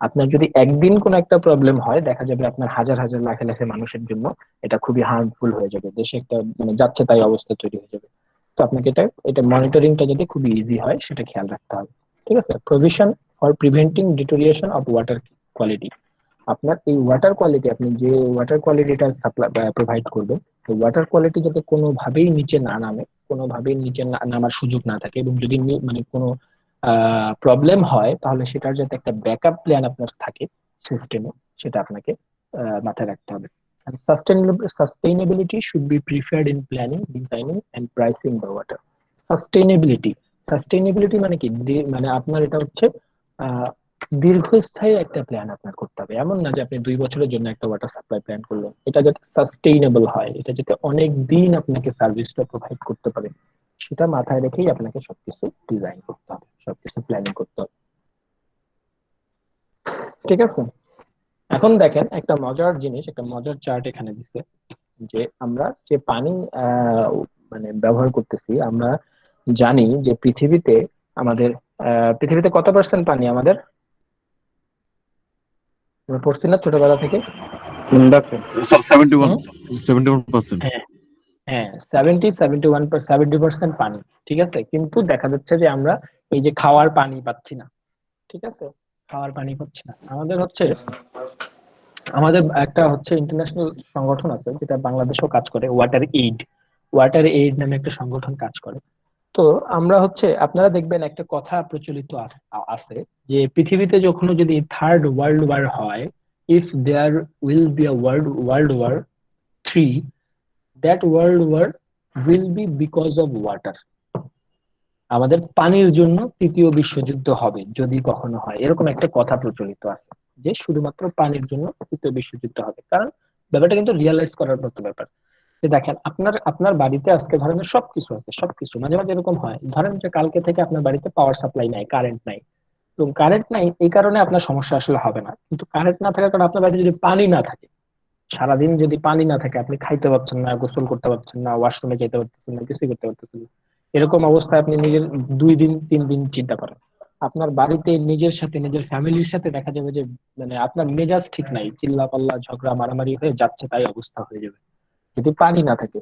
আপনার যদি একদিন কোনো একটা প্রবলেম হয়, দেখা যাবে আপনার হাজার হাজার লাখে লাখে মানুষের জন্য এটা খুবই হার্মফুল হয়ে যাবে, দেশে একটা মানে যাচ্ছে তাই অবস্থা তৈরি হয়ে যাবে। তো আপনাকে এটা মনিটরিংটা যদি খুবই ইজি হয় সেটা খেয়াল রাখতে হবে। ঠিক আছে, provision for preventing deterioration of water quality, আপনার এই ওয়াটার কোয়ালিটি, আপনি যে ওয়াটার কোয়ালিটিটা সাপ্লাই প্রোভাইড করবেন, তো ওয়াটার কোয়ালিটি যাতে কোনোভাবেই নিচে না নামে, কোনোভাবেই নিচে নামার সুযোগ না থাকে, এবং যদি মানে কোনো প্রবলেম হয় তাহলে সেটার যাতে একটা ব্যাকআপ প্ল্যান আপনার থাকে সিস্টেমে, সেটা আপনাকে মাথায় রাখতে হবে। And sustainability should be preferred in planning, designing and pricing the water. Sustainability, sustainability মানে কি, মানে আপনার এটা হচ্ছে আহ দীর্ঘস্থায়ী একটা প্ল্যান আপনার করতে হবে। এমন না যে আপনি 2 বছরের জন্য একটা ওয়াটার সাপ্লাই প্ল্যান করলেন, এটা যাতে সাস্টেইনেবল হয়, এটা যাতে অনেক দিন আপনাকে সার্ভিসটা প্রোভাইড করতে পারে, সেটা মাথায় রেখেই আপনাকে সবকিছু ডিজাইন করতে হবে, সবকিছু প্ল্যানিং করতে হবে। ঠিক আছে, এখন দেখেন একটা মজার জিনিস, একটা মজার চার্ট এখানে দিচ্ছে যে আমরা যে পানি মানে ব্যবহার করতেছি, আমরা জানি যে পৃথিবীতে আমাদের পৃথিবীতে কত পার্সেন্ট পানি আমাদের, আমরা পড়ছি না ছোটবেলা থেকে? ইন্ডাকশন। স্যার 71, হুম, 71%। হ্যাঁ হ্যাঁ, 70-71% পানি। ঠিক আছে, কিন্তু দেখা যাচ্ছে যে আমরা এই যে খাওয়ার পানি পাচ্ছি না। ঠিক আছে, খাওয়ার পানি পাচ্ছি না। আমাদের হচ্ছে Yes, sir. আমাদের একটা হচ্ছে ইন্টারন্যাশনাল সংগঠন আছে যেটা বাংলাদেশেও কাজ করে, ওয়াটার এইড নামে একটা সংগঠন কাজ করে। তো আমরা হচ্ছে আপনারা দেখবেন একটা কথা প্রচলিত আছে যে পৃথিবীতে যখন যদি থার্ড ওয়ার্ল্ড ওয়ার হয়, if there will be a world war 3, that world war will be because of water. আমাদের পানির জন্য তৃতীয় বিশ্বযুদ্ধ হবে যদি কখনো হয়, এরকম একটা কথা প্রচলিত আছে যে শুধুমাত্র পানির জন্য তৃতীয় বিশ্বযুদ্ধ হবে। কারণ ব্যাপারটা কিন্তু রিয়েলাইজ করার মতো ব্যাপার। যে দেখেন আপনার আপনার বাড়িতে আজকে ধরেন সবকিছু আছে, সবকিছু মাঝে মাঝে এরকম হয়, ধরেন যে কালকে থেকে আপনার বাড়িতে পাওয়ার সাপ্লাই নাই, কারেন্ট নাই। তো কারেন্ট নাই এই কারণে আপনার সমস্যা আসলে হবে না, কিন্তু কারেন্ট না থাকার কারণে আপনার বাড়িতে যদি পানি না থাকে, সারাদিন যদি পানি না থাকে, আপনি খাইতে পারছেন না, গোসল করতে পারছেন না, ওয়াশরুমে যেতে পারতেছেন না, কিছুই করতে পারতেছেন না, এরকম অবস্থায় আপনি নিজের 2 দিন 3 দিন চিন্তা করেন, আপনার বাড়িতে নিজের সাথে নিজের ফ্যামিলির সাথে দেখা যাবে যে মানে আপনার মেজাজ ঠিক নাই, চিল্লা পাল্লা ঝগড়া মারামারি হয়ে যাচ্ছে তাই অবস্থা হয়ে যাবে যদি পানি না থাকে।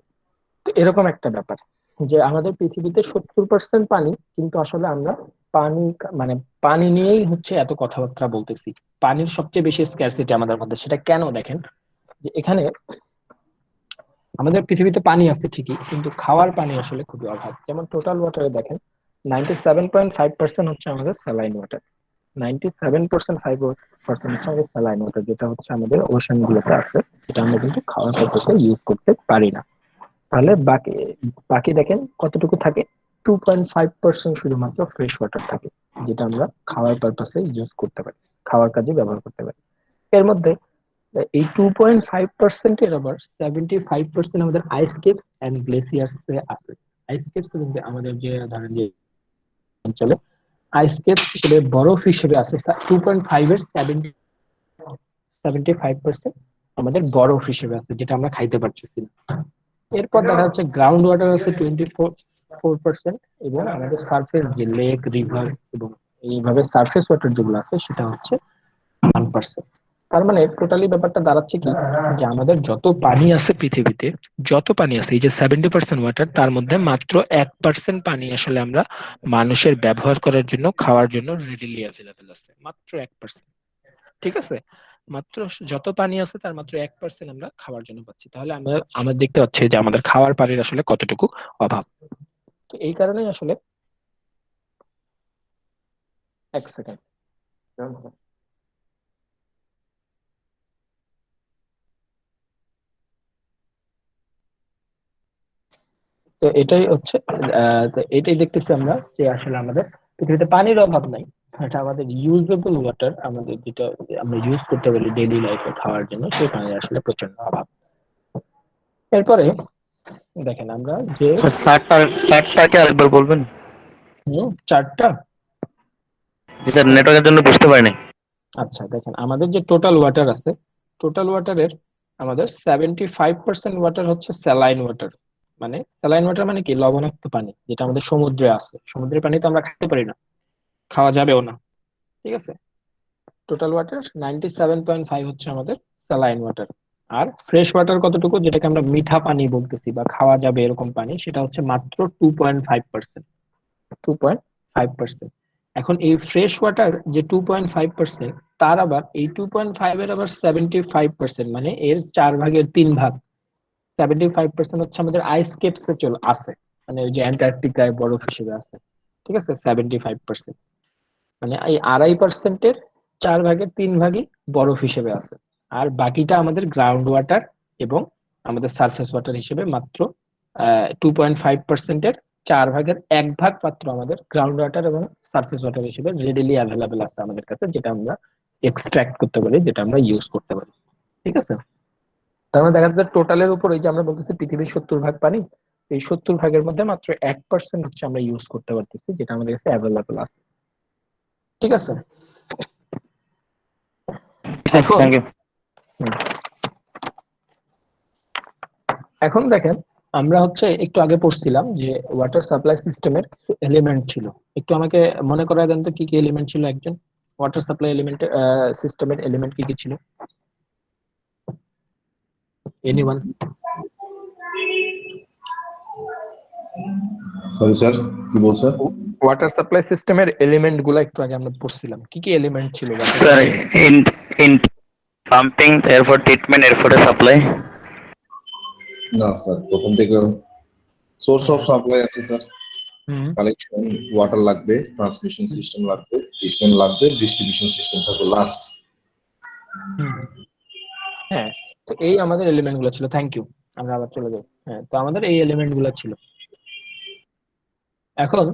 তো এরকম একটা ব্যাপার যে আমাদের পৃথিবীতে 70% পানি, কিন্তু আসলে আমরা পানি মানে পানি নিয়েই হচ্ছে এত কথাবার্তা বলতেছি। পানির সবচেয়ে বেশি স্ক্যারসিটি আমাদের মধ্যে, সেটা কেন দেখেন যে এখানে আমাদের পৃথিবীতে পানি আছে ঠিকই, কিন্তু খাওয়ার পানি আসলে খুবই অভাব। যেমন টোটাল ওয়াটারে দেখেন 97.5% হচ্ছে আমাদের স্যালাইন ওয়াটার, 97.5% হচ্ছে আমাদের স্যালাইন ওয়াটার, যেটা হচ্ছে আমাদের ওশান গুলোতে আছে, যেটা আমরা কিন্তু খাওয়ার পারপাসে ইউজ করতে পারি না। তাহলে বাকি বাকি দেখেন কতটুকু থাকে, 2.5% শুধুমাত্র ফ্রেশ ওয়াটার থাকে, যেটা আমরা খাওয়ার পারপাসে ইউজ করতে পারি, খাওয়ার কাজে ব্যবহার করতে পারি। এর মধ্যে এই 2.5%-এর আবার 75% আমাদের আইস কেপস এন্ড গ্লেসিয়ার্স আছে। আইস কেপস আমাদের যে ধরেন যে অঞ্চলে আইস কেপস হিসেবে বরফ হিসেবে আছে 2.5 এর 75% আমাদের বরফ হিসেবে আছে, যেটা আমরা খাইতে পারতেছি না। এরপর দেখা যাচ্ছে গ্রাউন্ড ওয়াটার আছে 24%, এবং আমাদের সারফেস যে লেক, রিভার এবং এইভাবে সারফেস ওয়াটার যেগুলো আছে সেটা হচ্ছে 1%। তার মানে টোটালি ব্যাপারটা দাঁড়াচ্ছে কি, যে আমাদের যত পানি আছে পৃথিবীতে, যত পানি আছে, এই যে 70% ওয়াটার, তার মধ্যে মাত্র 1% পানি আসলে আমরা মানুষের ব্যবহার করার জন্য, খাওয়ার জন্য রেডিলি অ্যাভেলেবেল আছে, মাত্র 1%। ঠিক আছে, মাত্র যত পানি আছে তার মাত্র 1% আমরা খাওয়ার জন্য পাচ্ছি। তাহলে আমরা আমরা দেখতে পাচ্ছি যে আমাদের খাওয়ার পানির আসলে কতটুকু অভাব। তো এই কারণেই আসলে, এক সেকেন্ড, তো এটাই হচ্ছে, তো এটাই দেখতেছি আমরা যে আসলে আমাদের পৃথিবীতে পানির অভাব নাই। এটা আমাদের ইউজেবল ওয়াটার, আমাদের যেটা আমরা ইউজ করতে পারি ডেইলি লাইফে খাওয়ার জন্য, সেই পানির আসলে প্রচন্ড অভাব। এরপরে দেখেন আমরা যে স্যারটাকে আরেকবার বলবেন? চারটা। জি স্যার, নেটওয়ার্কের জন্য বুঝতে পারিনি। আচ্ছা দেখেন, আমাদের যে টোটাল ওয়াটার আছে, টোটাল ওয়াটারের আমাদের 75% ওয়াটার হচ্ছে স্যালাইন ওয়াটার। মানে স্যালাইন ওয়াটার মানে কি, লবণাক্ত পানি, যেটা আমাদের সমুদ্রে আছে। সমুদ্রের পানি তো আমরা খেতে পারি না, খাওয়া যাবেও না, ঠিক আছে। টোটাল ওয়াটার 97.5 হচ্ছে আমাদের স্যালাইন ওয়াটার। আর ফ্রেশ ওয়াটার কতটুকু, যেটাকে আমরা মিঠা পানি বলতেছি বা খাওয়া যাবে এরকম পানি, সেটা হচ্ছে মাত্র 2.5%। 2.5%। এখন এই ফ্রেশ ওয়াটার যে 2.5%, তার আবার এই 2.5 এর আবার 75%, মানে এর 4/3 ভাগ, 75% হচ্ছে আমাদের আইস কেপসে চলে আছে, মানে ওই যে অ্যান্টার্কটিকায় বরফ হিসেবে আছে, ঠিক আছে। 75%, মানে এই 2.5%-এর 4/3 ভাগই বরফ হিসেবে আছে। আর বাকিটা আমাদের গ্রাউন্ড ওয়াটার এবং আমাদের সারফেস ওয়াটার হিসেবে মাত্র 2.5%-এর 4/1 ভাগ মাত্র আমাদের গ্রাউন্ড ওয়াটার এবং সারফেস ওয়াটার হিসেবে রেডিলি অ্যাভেলেবেল আছে আমাদের কাছে, যেটা আমরা এক্সট্রাক্ট করতে পারি, যেটা আমরা ইউজ করতে পারি, ঠিক আছে। তার মানে দেখা যাচ্ছে টোটালের উপর, এই যে আমরা বলতেছি পৃথিবীর 70 ভাগ পানি, এই 70 ভাগের মধ্যে মাত্র 1% হচ্ছে আমরা ইউজ করতে পারতেছি, যেটা আমাদের কাছে অ্যাভেলেবেল আছে, ঠিক আছে। এখন থ্যাংক ইউ। হুম, এখন দেখেন, আমরা হচ্ছে একটু আগে পড়ছিলাম যে ওয়াটার সাপ্লাই সিস্টেমের এলিমেন্ট ছিল। একটু আমাকে মনে করায় দেন তো কি কি এলিমেন্ট ছিল একজন। ওয়াটার সাপ্লাই এলিমেন্টের সিস্টেমের এলিমেন্ট কি কি ছিল, এনিওয়ান? সরি স্যার, কি বলছেন? ওয়াটার সাপ্লাই সিস্টেমের এলিমেন্ট গুলা একটু আগে আমরা পড়ছিলাম, কি কি এলিমেন্ট ছিল water sir, supply system? In in pumping, এরপর ট্রিটমেন্ট, এরপরে সাপ্লাই। না স্যার, প্রথম থেকে সোর্স অফ সাপ্লাই আছে স্যার। হুম কালেকশন ওয়াটার লাগবে, ট্রান্সমিশন সিস্টেম লাগবে, ট্রিটমেন্ট লাগবে, ডিস্ট্রিবিউশন সিস্টেম থাকবে লাস্ট। হুম হ্যাঁ, তো এই আমাদের এলিমেন্ট গুলো ছিল। থ্যাংক ইউ, আমরা আবার চলে যাই। হ্যাঁ, তো আমাদের এই এলিমেন্ট গুলো ছিল। এখন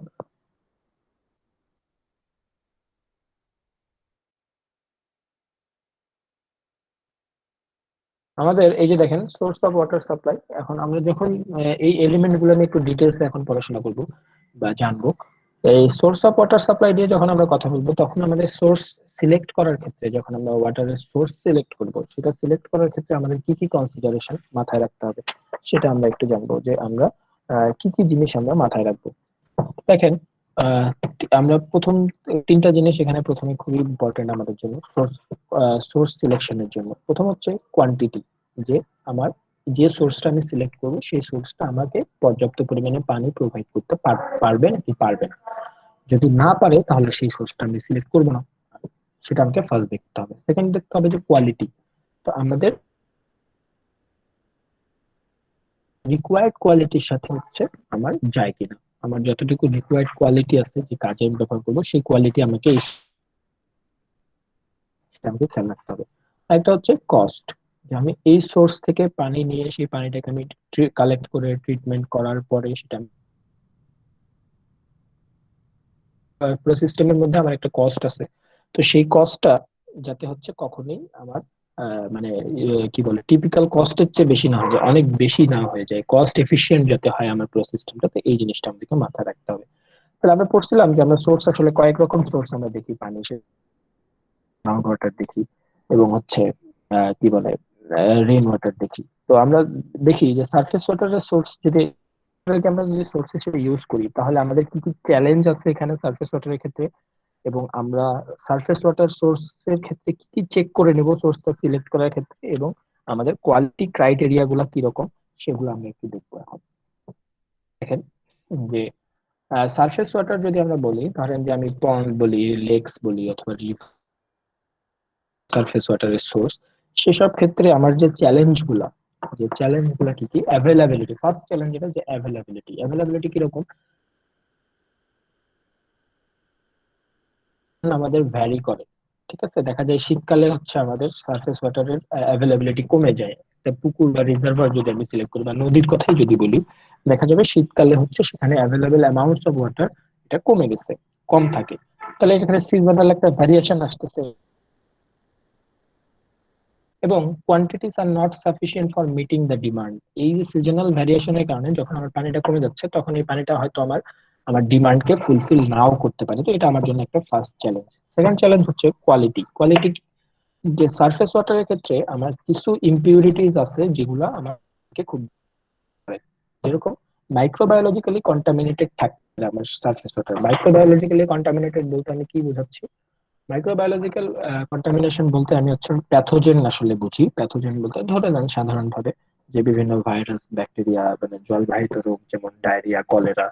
আমাদের এই যে দেখেন সোর্স অফ ওয়াটার সাপ্লাই, এখন আমরা যখন এই এলিমেন্ট গুলো নিয়ে একটু ডিটেলস এখন পড়াশোনা করব বা জানবো। এই সোর্স অফ ওয়াটার সাপ্লাই নিয়ে যখন আমরা কথা বলবো, তখন আমাদের সোর্স সিলেক্ট করার ক্ষেত্রে, যখন আমরা ওয়াটারের সোর্স সিলেক্ট করব, সেটা সিলেক্ট করার ক্ষেত্রে আমাদের কি কি কনসিডারেশন মাথায় রাখতে হবে, সেটা আমরা একটু জানবো, যে আমরা কি কি জিনিস আমরা মাথায় রাখবো। দেখেন, আহ, আমরা প্রথম 3টা জিনিস এখানে প্রথমে খুবই ইম্পর্টেন্ট আমাদের জন্য সোর্স সোর্স সিলেকশনের জন্য। প্রথম হচ্ছে কোয়ান্টিটি, যে আমার যে সোর্সটা আমি সিলেক্ট করব, সেই সোর্সটা আমাকে পর্যাপ্ত পরিমাণে পানি প্রোভাইড করতে পারবে নাকি পারবে না। যদি না পারে, তাহলে সেই সোর্সটা আমি সিলেক্ট করবো না, সেটা আমাকে ফার্স্ট দেখতে হবে। সেকেন্ড দেখতে হবে যে কোয়ালিটি, তো আমাদের রিকোয়ার্ড কোয়ালিটির সাথে হচ্ছে আমার যায় কিনা, আমার যতটুকু রিকোয়ার্ড কোয়ালিটি আছে যে কাজে আমি ব্যবহার করবো, সেই কোয়ালিটি আমাকে সেটা আমাকে খেয়াল রাখতে হবে। আরেকটা হচ্ছে কস্ট, যে আমি এই সোর্স থেকে পানি নিয়ে সেই পানিটাকে আমি কালেক্ট করে ট্রিটমেন্ট করার পরে সেটা পুরো সিস্টেমের মধ্যে আমার একটা কস্ট আছে। তো সেই কস্টটা যাতে হচ্ছে কখনোই আমার মানে কি বলে, টিপিক্যাল কস্টের চেয়ে বেশি না হয়ে যায়, অনেক বেশি না হয়ে যায়, কস্ট এফিশিয়েন্ট যাতে হয় আমার পুরো সিস্টেমটাতে, এই জিনিসটা আমাদেরকে মাথায় রাখতে হবে। তাহলে আমরা পড়ছিলাম যে আমরা সোর্স আসলে কয়েক রকম সোর্স আমরা দেখি পানি, গ্রাউন্ড ওয়াটার দেখি এবং হচ্ছে কি বলে রেইন ওয়াটার দেখি। তো আমরা দেখি যে সারফেস ওয়াটারের সোর্স যদি আমরা যদি সোর্স হিসেবে ইউজ করি, তাহলে আমাদের কি কি চ্যালেঞ্জ আছে এখানে সারফেস ওয়াটারের ক্ষেত্রে, এবং আমরা সারফেস ওয়াটার সোর্সের ক্ষেত্রে কি কি চেক করে নেব সোর্সটা সিলেক্ট করার ক্ষেত্রে, এবং আমাদের কোয়ালিটি ক্রাইটেরিয়া গুলা কিরকম, সেগুলো আমরা একটু দেখবো এখন। দেখেন যে সারফেস ওয়াটার যদি আমরা বলি, ধরেন যে আমি পন্ড বলি, লেকস বলি, অথবা সারফেস ওয়াটারের সোর্স, সেসব ক্ষেত্রে আমার যে চ্যালেঞ্জগুলা কি কি? অ্যাভেলেবিলিটি, ফার্স্ট চ্যালেঞ্জ যেটা, যে অ্যাভেলেবিলিটি কিরকম আমাদের ভ্যারি করে। ঠিক আছে, দেখা যায় শীতকালে হচ্ছে আমাদের সারফেস ওয়াটারের অ্যাভেলেবিলিটি কমে যায়। একটা পুকুর বা রিজার্ভার যদি আমি সিলেক্ট করি, বা নদীর কথাই যদি বলি, দেখা যাবে শীতকালে হচ্ছে সেখানে অ্যাভেলেবেল অ্যামাউন্টস অফ ওয়াটার এটা কমে গেছে, কম থাকে। তাহলে এখানে সিজনাল একটা ভ্যারিয়েশন আসতেছে, এবং quantities are not sufficient for meeting the demand. এই যে সিজনাল ভ্যারিয়েশনের কারণে যখন আমার পানিটা কমে যাচ্ছে, তখন এই পানিটা হয়তো আমার আমার ডিমান্ডকে ফুলফিল নাও করতে পারে। তো এটা আমার জন্য একটা ফার্স্ট চ্যালেঞ্জ। সেকেন্ড চ্যালেঞ্জ হচ্ছে কোয়ালিটি, যে সারফেস ওয়াটারের ক্ষেত্রে আমার কিছু ইমপিউরিটিস আছে যেগুলো আমাকে খুব করে। যেরকম মাইক্রোবায়োলজিক্যালি কন্টামিনেটেড থাকে আমার সারফেস ওয়াটার। মাইক্রোবায়োলজিক্যালি কন্টামিনেটেড বলতে আমি কি বোঝাচ্ছি? মাইক্রোবায়োলজিক্যাল কন্টামিনেশন বলতে আমি হচ্ছে প্যাথোজেন আসলে বুঝি। প্যাথোজেন বলতে ধরে নেন সাধারণভাবে যে বিভিন্ন ভাইরাস, ব্যাকটেরিয়া, মানে জলবাহিত রোগ যেমন ডায়রিয়া, কলেরা,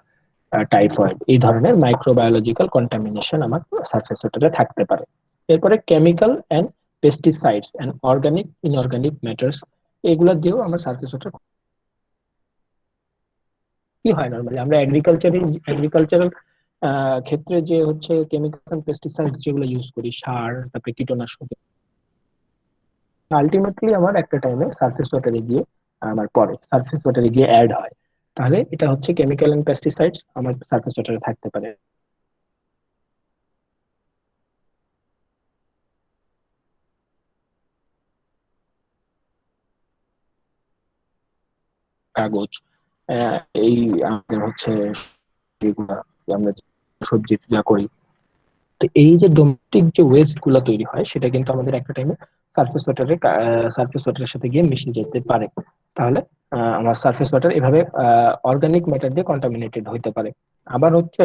টাইফয়েড, এই ধরনের মাইক্রোবায়োলজিক্যাল কন্টামিনেশন আমার সারফেস ওয়াটারে থাকতে পারে। এরপরে chemical and pesticides and organic inorganic matters, এগুলা দিয়েও আমার সারফেস ওয়াটার কি হয়। নর্মালি আমরা এগ্রিকালচারাল ক্ষেত্রে যে হচ্ছে কেমিক্যাল পেস্টিসাইড যেগুলো ইউজ করি, সার, তারপরে কীটনাশক, আলটিমেটলি আমার একটা টাইমে সারফেস ওয়াটারে গিয়ে সারফেস ওয়াটারে গিয়ে অ্যাড হয়। তাহলে এটা হচ্ছে কেমিক্যাল এন্ড পেস্টিসাইডস আমার সারফেস ওয়াটারে থাকতে পারে। কাগজ, আহ, এই আমাদের হচ্ছে এগুলা, আমরা সবজি যা করি, তো এই যে ডোমেস্টিক যে ওয়েস্ট গুলা তৈরি হয়, সেটা কিন্তু আমাদের একটা টাইমে সারফেস ওয়াটারের সাথে গিয়ে মিশে যেতে পারে। তাহলে আমার সারফেস ওয়াটার এভাবে অর্গানিক ম্যাটার দিয়ে কন্টামিনেটেড হইতে পারে। আবার হচ্ছে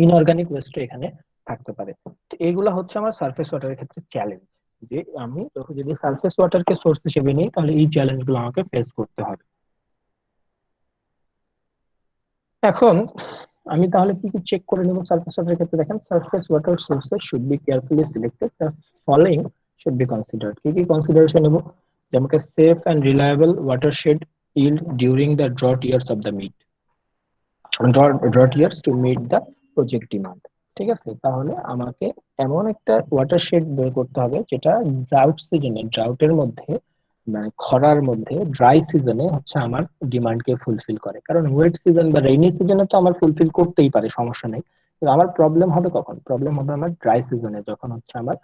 ইনঅর্গানিক ওয়েস্ট এখানে থাকতে পারে। তো এইগুলা হচ্ছে আমার সারফেস ওয়াটারের ক্ষেত্রে চ্যালেঞ্জ, যে আমি যদি সারফেস ওয়াটারকে সোর্স হিসেবে নিই, তাহলে এই চ্যালেঞ্জ গুলো আমাকে ফেস করতে হবে। এখন আমি তাহলে কি কি চেক করে নেব সারফেস ওয়াটারের ক্ষেত্রে? দেখেন, surface water sources should be carefully selected, the following should be considered. কি কি কনসিডারেশন নেব? যেমন safe and reliable watershed yield during the drought years to meet the project demand। ঠিক আছে, তাহলে আমাকে এমন একটা ওয়াটারশেড বের করতে হবে যেটা ড্রাউটের মধ্যে, মানে খরার মধ্যে, ড্রাই সিজনে হচ্ছে আমার ডিমান্ডকে ফুলফিল করে। কারণ ওয়েট সিজন বা রেইনি সিজনে তো আমার ফুলফিল করতেই পারে, সমস্যা নেই। কিন্তু আমার প্রবলেম হবে কখন? প্রবলেম হবে আমার ড্রাই সিজনে, যখন হচ্ছে আমার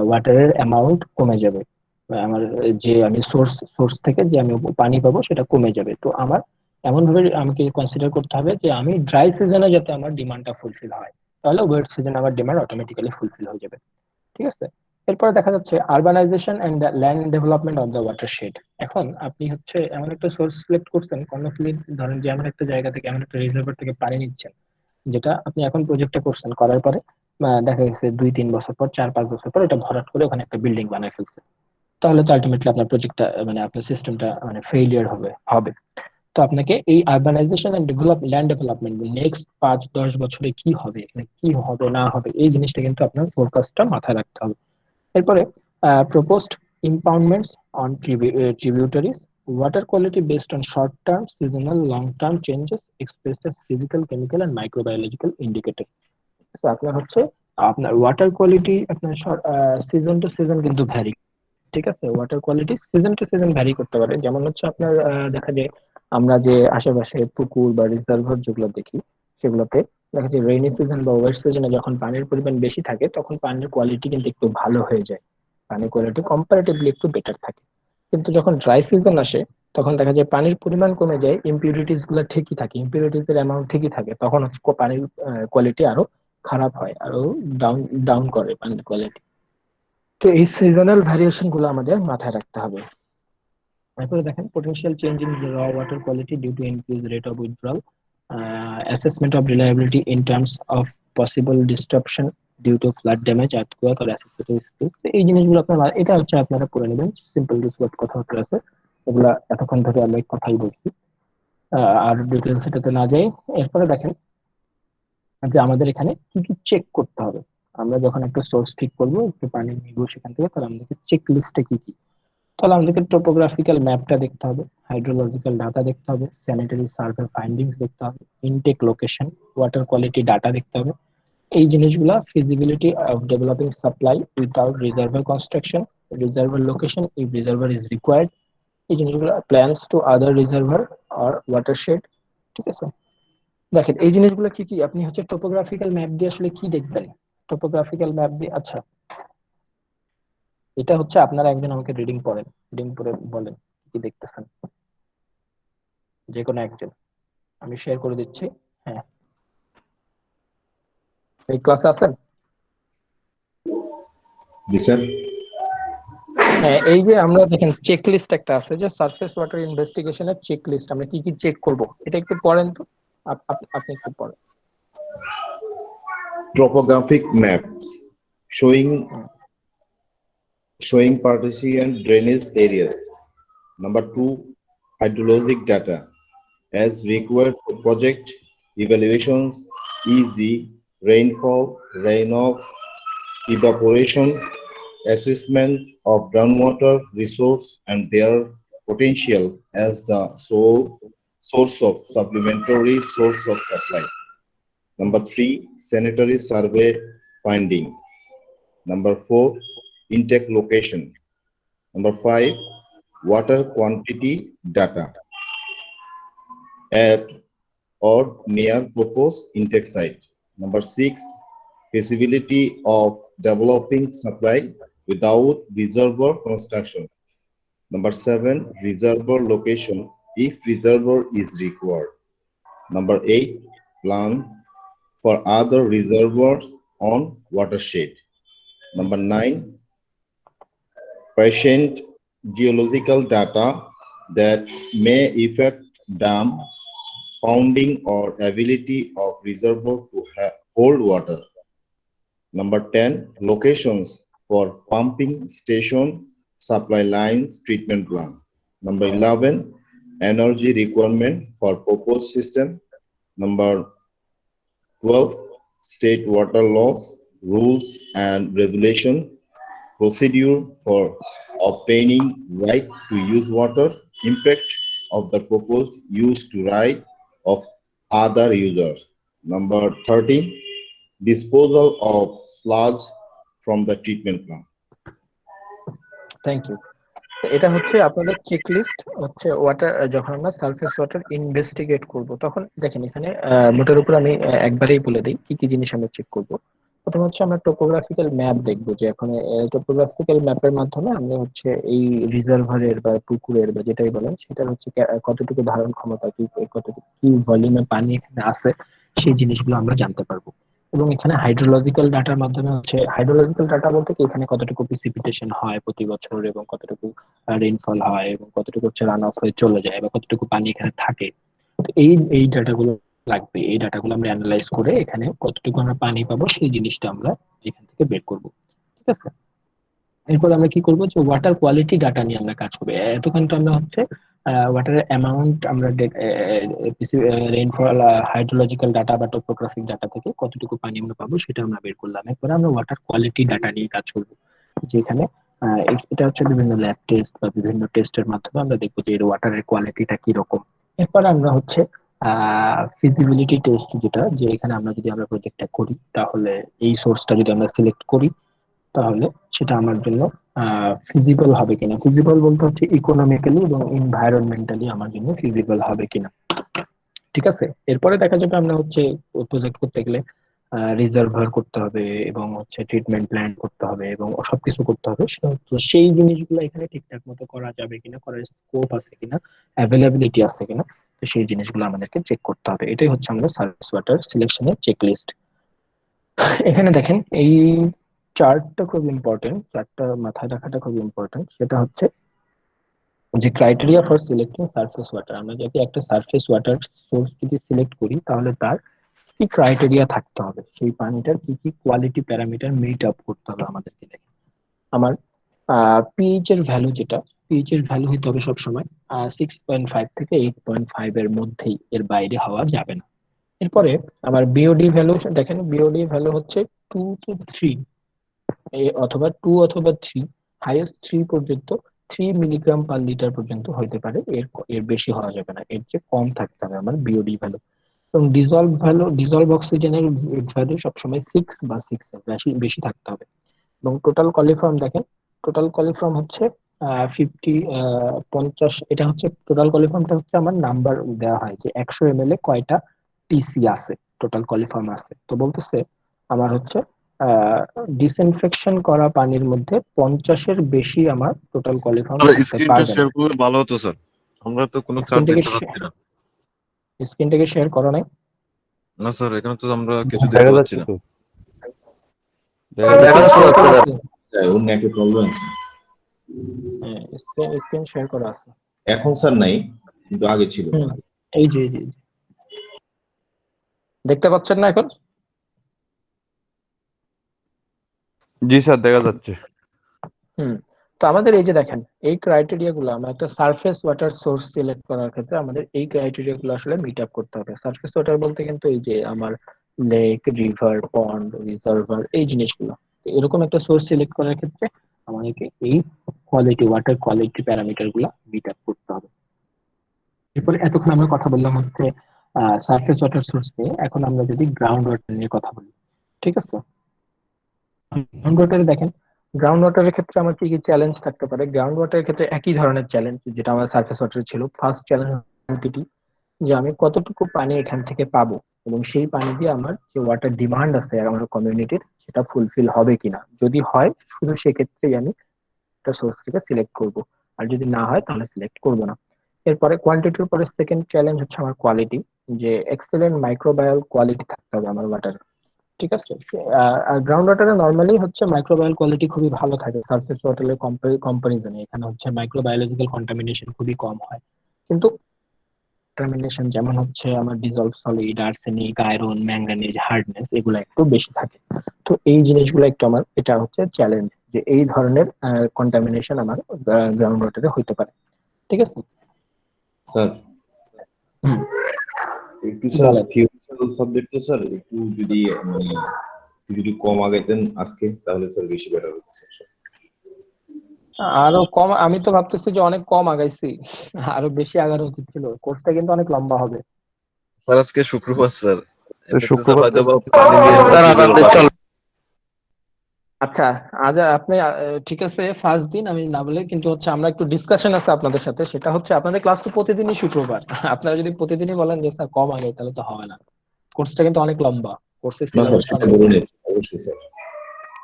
ওয়াটারের অ্যামাউন্ট কমে যাবে, বা আমার যে আমি সোর্স থেকে যে আমি পানি পাবো সেটা কমে যাবে। তো আমার এমন ভাবে আমাকে কনসিডার করতে হবে যে আমি ড্রাই সিজনে যাতে আমার ডিমান্ডটা ফুলফিল হয়, তাহলে ওয়েট সিজনে আমার ডিমান্ড অটোমেটিক্যালি ফুলফিল হয়ে যাবে। ঠিক আছে, এরপরে দেখা যাচ্ছে urbanization and land development of the watershed. এখন আপনি হচ্ছে এমন একটা সোর্স সিলেক্ট করছেন, কর্ণফুলী, ধরেন যে এমন একটা জায়গা থেকে, এমন একটা রিজার্ভার থেকে পানি নিচ্ছেন, যেটা আপনি এখন প্রজেক্টটা করছেন, করার পরে দেখা গেছে 2-3 বছর পর, 4-5 বছর পর এটা ভরাট করে ওখানে একটা বিল্ডিং বানায় ফেলছে। তাহলে তো আলটিমেটলি আপনার প্রজেক্টটা, মানে আপনার সিস্টেমটা মানে ফেইলিয়ার হবে। তো আপনাকে এই urbanization and land development next 5-10 বছরে কি হবে, এখানে কি হবে না হবে, এই জিনিসটা কিন্তু আপনার ফোরকাস্টটা মাথায় রাখতে হবে। এরপরে proposed impoundments on tributaries, water quality based on short term, seasonal, long term changes expressed physical, chemical and microbiological indicator. আপনার হচ্ছে আপনার ওয়াটার কোয়ালিটি আপনার সিজন টু সিজন কিন্তু ভ্যারি। ঠিক আছে, water quality season to season vary করতে পারে। যেমন হচ্ছে আপনার দেখা যায় আমরা যে আশেপাশে পুকুর বা রিজার্ভার যেগুলো দেখি, সেগুলোতে দেখা যায় রেইনি সিজন বা ওয়েট সিজনে যখন পানির পরিমাণ বেশি থাকে, তখন পানির কোয়ালিটি কিন্তু একটু ভালো হয়ে যায়, পানির কোয়ালিটি কম্পারেটিভলি একটু বেটার থাকে। কিন্তু যখন ড্রাই সিজন আসে, তখন দেখা যায় পানির পরিমাণ কমে যায়, ইম্পিউরিটিস গুলো ঠিকই থাকে, ইম্পিউরিটিস এর অ্যামাউন্ট ঠিকই থাকে, তখন হচ্ছে পানির কোয়ালিটি আরো খারাপ হয়, আরো ডাউন ডাউন করে পানির কোয়ালিটি। তো এই সিজনাল ভ্যারিয়েশন গুলো আমাদের মাথায় রাখতে হবে। তারপরে দেখেন potential change in raw water quality due to increase rate of withdrawal, assessment of reliability in terms of possible destruction due to flood damage, earthquake or associated skills. এই জিনিসগুলো আপনারা, এটা হচ্ছে আপনারা পড়ে নেবেন, সিম্পল কিছু কথাবার্তা আছে, এগুলা এতক্ষণ ধরে আমি কথাই বলছি, আর ডিটেলস এটাতে না যাই। এরপরে দেখেন যে আমাদের এখানে কি কি চেক করতে হবে। আমরা যখন একটা সোর্স ঠিক করবো, একটু পানি নিব সেখান থেকে, তাহলে আমাদেরকে চেক লিস্টে কি কি, তাহলে আমাদেরকে টোপোগ্রাফিক্যাল ম্যাপটা দেখতে হবে, হাইড্রোলজিক্যাল ডাটা দেখতে হবে, স্যানিটারি সার্ভে ফাইন্ডিংস দেখতে হবে, intake location, water quality data দেখতে হবে। এই জিনিসগুলা feasibility of developing supply without reservoir construction, reservoir location if reservoir is required, এই জিনিসগুলো প্ল্যানস টু আদার রিজার্ভার আর ওয়াটারশেড। ঠিক আছে, দেখেন এই জিনিসগুলো কি কি আপনি হচ্ছে টোপোগ্রাফিক্যাল ম্যাপ দিয়ে আসলে কি দেখবেন। টোপোগ্রাফিক্যাল ম্যাপ দিয়ে, আচ্ছা এটা হচ্ছে আপনারা একজন আমাকে রিডিং পড়েন, রিডিং পড়ে বলেন কি কি দেখতেছেন, যে কোনো একজন, আমি শেয়ার করে দিচ্ছি। হ্যাঁ, এই ক্লাসে আছেন? জি স্যার। হ্যাঁ, এই যে আমরা দেখেন চেক লিস্ট একটা আছে, যে সারফেস ওয়াটার ইনভেস্টিগেশনের চেক লিস্ট, আমরা কি কি চেক করব এটা একটু পড়েন তো। আপনি একটু পড়েন। Topographic maps showing hmm, partition drainage areas. Number 2, hydrologic data as required for project evaluations, e.g. rainfall, runoff, evaporation, assessment of groundwater resource and their potential as the source of supplementary source of supply. Number 3, sanitary survey findings. Number 4, intake location. Number 5, water quantity data at or near proposed intake site. Number 6, feasibility of developing supply without reservoir construction. Number 7, reservoir location if reservoir is required. Number 8, plan for other reservoirs on watershed. Number 9, patient geological data that may affect dam founding or ability of reservoir to hold water. Number 10, locations for pumping station, supply lines, treatment plant. Number 11, energy requirement for proposed system. Number 12, state water laws, rules and regulation, procedure for obtaining right to use water, impact of the proposed use to right of other users. Number 13, disposal of sludge from the treatment plant. Thank you. এটা হচ্ছে আপনাদের check list, হচ্ছে water, যখন আমরা surface water investigate করব তখন দেখেন এখানে মোটের উপর আমি একবারেই বলে দিই কি কি জিনিস আমরা চেক করব। প্রথম হচ্ছে আমরা টোপোগ্রাফিক্যাল ম্যাপ দেখবো, যে এখন টোপোগ্রাফিক্যাল ম্যাপের মাধ্যমে আমরা হচ্ছে এই রিজার্ভারের বা পুকুরের বা যেটাই বলেন সেটার হচ্ছে কতটুকু ধারণ ক্ষমতা, কি কতটুকু কি ভলিউমে পানি এখানে আছে, সেই জিনিসগুলো আমরা জানতে পারবো। এবং এখানে হাইড্রোলজিক্যাল ডাটার মাধ্যমে হচ্ছে, হাইড্রোলজিক্যাল ডাটা বলতে কি এখানে কতটুকু প্রিসিপিটেশন হয় প্রতি বছর, এবং কতটুকু রেইনফল হয়, এবং কতটুকু হচ্ছে রান অফ হয়ে চলে যায়, বা কতটুকু পানি এখানে থাকে। তো এই ডাটাগুলো লাগবে, এই ডাটাগুলো আমরা অ্যানালাইজ করে এখানে কতটুকু আমরা পানি পাবো সেই জিনিসটা আমরা এখান থেকে বের করব। ঠিক আছে, এরপর আমরা কি করবো, যে ওয়াটার কোয়ালিটি ডাটা নিয়ে আমরা কাজ করবো। এতক্ষণ তো আমরা হচ্ছে ওয়াটারের অ্যামাউন্ট, আমরা রেইনফল, হাইড্রোলজিক্যাল ডাটা বা টোপোগ্রাফিক ডাটা থেকে কতটুকু পানি আমরা পাবো সেটা আমরা বের করলাম। এরপরে আমরা ওয়াটার কোয়ালিটি ডাটা নিয়ে কাজ করবো, যেখানে এটা হচ্ছে বিভিন্ন ল্যাব টেস্ট বা বিভিন্ন টেস্টের মাধ্যমে আমরা দেখবো যে এর ওয়াটারের কোয়ালিটিটা কি রকম। এরপর আমরা হচ্ছে ফিজিবিলিটি টেস্ট, যেটা যে এখানে আমরা প্রজেক্টটা করি, তাহলে এই সোর্সটা যদি আমরা সিলেক্ট করি তাহলে সেটা আমার জন্য ফিজিবল হবে কিনা। ফিজিবল বলতে হচ্ছে ইকোনমিক্যালি এবং এনভায়রনমেন্টালি আমার জন্য ফিজিবল হবে কিনা। ঠিক আছে, এরপরে দেখা যাবে আমরা হচ্ছে প্রজেক্ট করতে গেলে রিজার্ভার করতে হবে, এবং হচ্ছে ট্রিটমেন্ট প্ল্যান করতে হবে, এবং সবকিছু করতে হবে। তো সেই জিনিসগুলো এখানে ঠিকঠাক মতো করা যাবে কিনা, করার স্কোপ আছে কিনা, অ্যাভেলেবিলিটি আছে কিনা, তো সেই জিনিসগুলো আমাদেরকে চেক করতে হবে। এটাই হচ্ছে আমাদের সার্ভিস ওয়াটার সিলেকশনের চেক লিস্ট। এখানে দেখেন এই চার্টটা খুব ইম্পর্টেন্ট, চার্টটা মাথায় রাখাটা খুব ইম্পর্টেন্ট। সেটা হচ্ছে যে criteria for selecting surface water, আমরা যদি একটা সারফেস ওয়াটার সোর্স যদি সিলেক্ট করি তাহলে তার কি ক্রাইটেরিয়া থাকতে হবে, সেই পানিটার কি কি কোয়ালিটি প্যারামিটার মিট আপ করতে হবে আমাদেরকে। দেখেন আমার পিএইচ এর ভ্যালু, যেটা পিএইচ এর ভ্যালু হইতে হবে সবসময় 6.5 থেকে 8.5 এর মধ্যেই, এর বাইরে হওয়া যাবে না। এরপরে আমার বিওডি ভ্যালু, দেখেন বিওডি ভ্যালু হচ্ছে 2 to 3, অথবা 2 অথবা 3, হাইয়েস্ট 3 পর্যন্ত, 3 মিলিগ্রাম পার লিটার পর্যন্ত হতে পারে। এর বেশি হওয়া যাবে না, এর চেয়ে কম থাকতে হবে আমার বিওডি ভ্যালু। এবং ডিজলভ অক্সিজেনের ভ্যালু সবসময় 6 বা 6 এর বেশি বেশি থাকতে হবে। এবং টোটাল কলিফর্ম দেখেন, টোটাল কলিফর্ম হচ্ছে 50 এটা হচ্ছে টোটাল কলিফর্মটা হচ্ছে আমার নাম্বার দেওয়া হয় যে 100 ml এ কয়টা টিসি আছে, টোটাল কলিফর্ম আছে। তো বলতেছে আমার হচ্ছে ডিসইনফেকশন করা পানির মধ্যে 50-এর বেশি আমার টোটাল কলিফর্ম তাহলে থাকতে স্ক্রিনটা পারবে না। শেয়ার করলে ভালো হতো স্যার, আমরা তো কোনো চাপ স্ক্রিনটাকে দিতে পারছি না। স্ক্রিনটাকে শেয়ার করো নাই? না স্যার, এখানে তো আমরা কিছু দেখতে দেখা পাচ্ছি যাচ্ছে না। তো। দেখা যাচ্ছে শেয়ার করা স্যার। আছে। হ্যাঁ, অন্য একটা প্রবলেম আছে। হ্যাঁ, স্ক্রিন শেয়ার করা আছে। এখন স্যার নাই, কিন্তু আগে ছিল। হুম, এই যে দেখতে পাচ্ছেন না এখন? জি স্যার, দেখা যাচ্ছে। হুম। তো আমাদের এই যে দেখেন, এই ক্রাইটেরিয়া গুলো, আমরা একটা সারফেস ওয়াটার সোর্স সিলেক্ট করার ক্ষেত্রে আমাদের এই ক্রাইটেরিয়া গুলো আসলে মিট আপ করতে হবে। সারফেস ওয়াটার বলতে কিন্তু এই যে আমার লেক, রিভার, পন্ড, রিজার্ভার, এই জিনিসগুলো। তো এরকম একটা সোর্স সিলেক্ট করার ক্ষেত্রে আমাদেরকে এই ওয়াটার কোয়ালিটি প্যারামিটার গুলা মিট আপ করতে হবে। এরপরে এতক্ষণ আমরা কথা বললাম হচ্ছে সারফেস ওয়াটার সোর্স নিয়ে। এখন আমরা যদি গ্রাউন্ড ওয়াটার নিয়ে কথা বলি, ঠিক আছে? গ্রাউন্ড ওয়াটারে দেখেন, গ্রাউন্ড ওয়াটারের ক্ষেত্রে আমার কি কি চ্যালেঞ্জ থাকতে পারে। গ্রাউন্ড ওয়াটারের ক্ষেত্রে একই ধরনের চ্যালেঞ্জ যেটা আমার সারফেস ওয়াটারে ছিল। ফার্স্ট চ্যালেঞ্জ যে আমি কতটুকু পানি এখান থেকে পাবো, এবং সেই পানি দিয়ে আমার যে ওয়াটার ডিমান্ড আছে আমার কমিউনিটির, সেটা ফুলফিল হবে কিনা। যদি হয়, শুধু সেক্ষেত্রেই আমি একটা সোর্স থেকে সিলেক্ট করব, আর যদি না হয় তাহলে সিলেক্ট করব না। এরপরে কোয়ান্টিটির পরে সেকেন্ড চ্যালেঞ্জ হচ্ছে আমার কোয়ালিটি, যে এক্সেলেন্ট মাইক্রোবায়াল কোয়ালিটি থাকতে হবে আমার ওয়াটার, ঠিক আছে? আর গ্রাউন্ড ওয়াটারে নর্মালি হচ্ছে মাইক্রোবায়াল কোয়ালিটি খুবই ভালো থাকে সারফেস ওয়াটারের কম্পারিজনে। এখানে হচ্ছে মাইক্রোবায়োলজিক্যাল কন্টামিনেশন খুবই কম হয়। কিন্তু কন্টামিনেশন যেমন হচ্ছে আমার dissolved solid, arsenic, iron, manganese, hardness, এগুলো একটু বেশি থাকে। তো এই জিনিসগুলো একটু আমার, এটা হচ্ছে চ্যালেঞ্জ, যে এই ধরনের কন্টামিনেশন আমার গ্রাউন্ড ওয়াটারে হইতে পারে, ঠিক আছে? স্যার হুম, একটু স্যার বলেন। থিওরিটিক্যাল সাবজেক্ট তো স্যার, একটু যদি মানে একটু যদি কম আগাইতেন আজকে, তাহলে স্যার বেশি বেটার হতো স্যার। আরো কম? আমি তো ভাবতেছি যে অনেক কম আগাইছি, আরো বেশি আগানো উচিত ছিল। কোর্সটা কিন্তু অনেক লম্বা হবে। স্যার আজকে শুক্রবার স্যার, এমনিতে স্যার শুক্রবার হয়তো বা তো পানি নিয়ে স্যার আমরা আমাদের চল। আচ্ছা, আজ আপনি ঠিক আছে, ফার্স্ট দিন আমি না বলে, কিন্তু হচ্ছে আমরা একটু ডিসকাশন আছে আপনাদের সাথে। সেটা হচ্ছে আপনাদের ক্লাস তো প্রতিদিনই শুক্রবার। আপনারা যদি প্রতিদিনই বলেন যে স্যার কম আগে, তাহলে তো হবে না। কোর্সটা কিন্তু অনেক লম্বা, কোর্সের না স্যার, সিলেবাসটা সেটা অনেক বলে বড়, নিয়েছি অবশ্যই স্যার।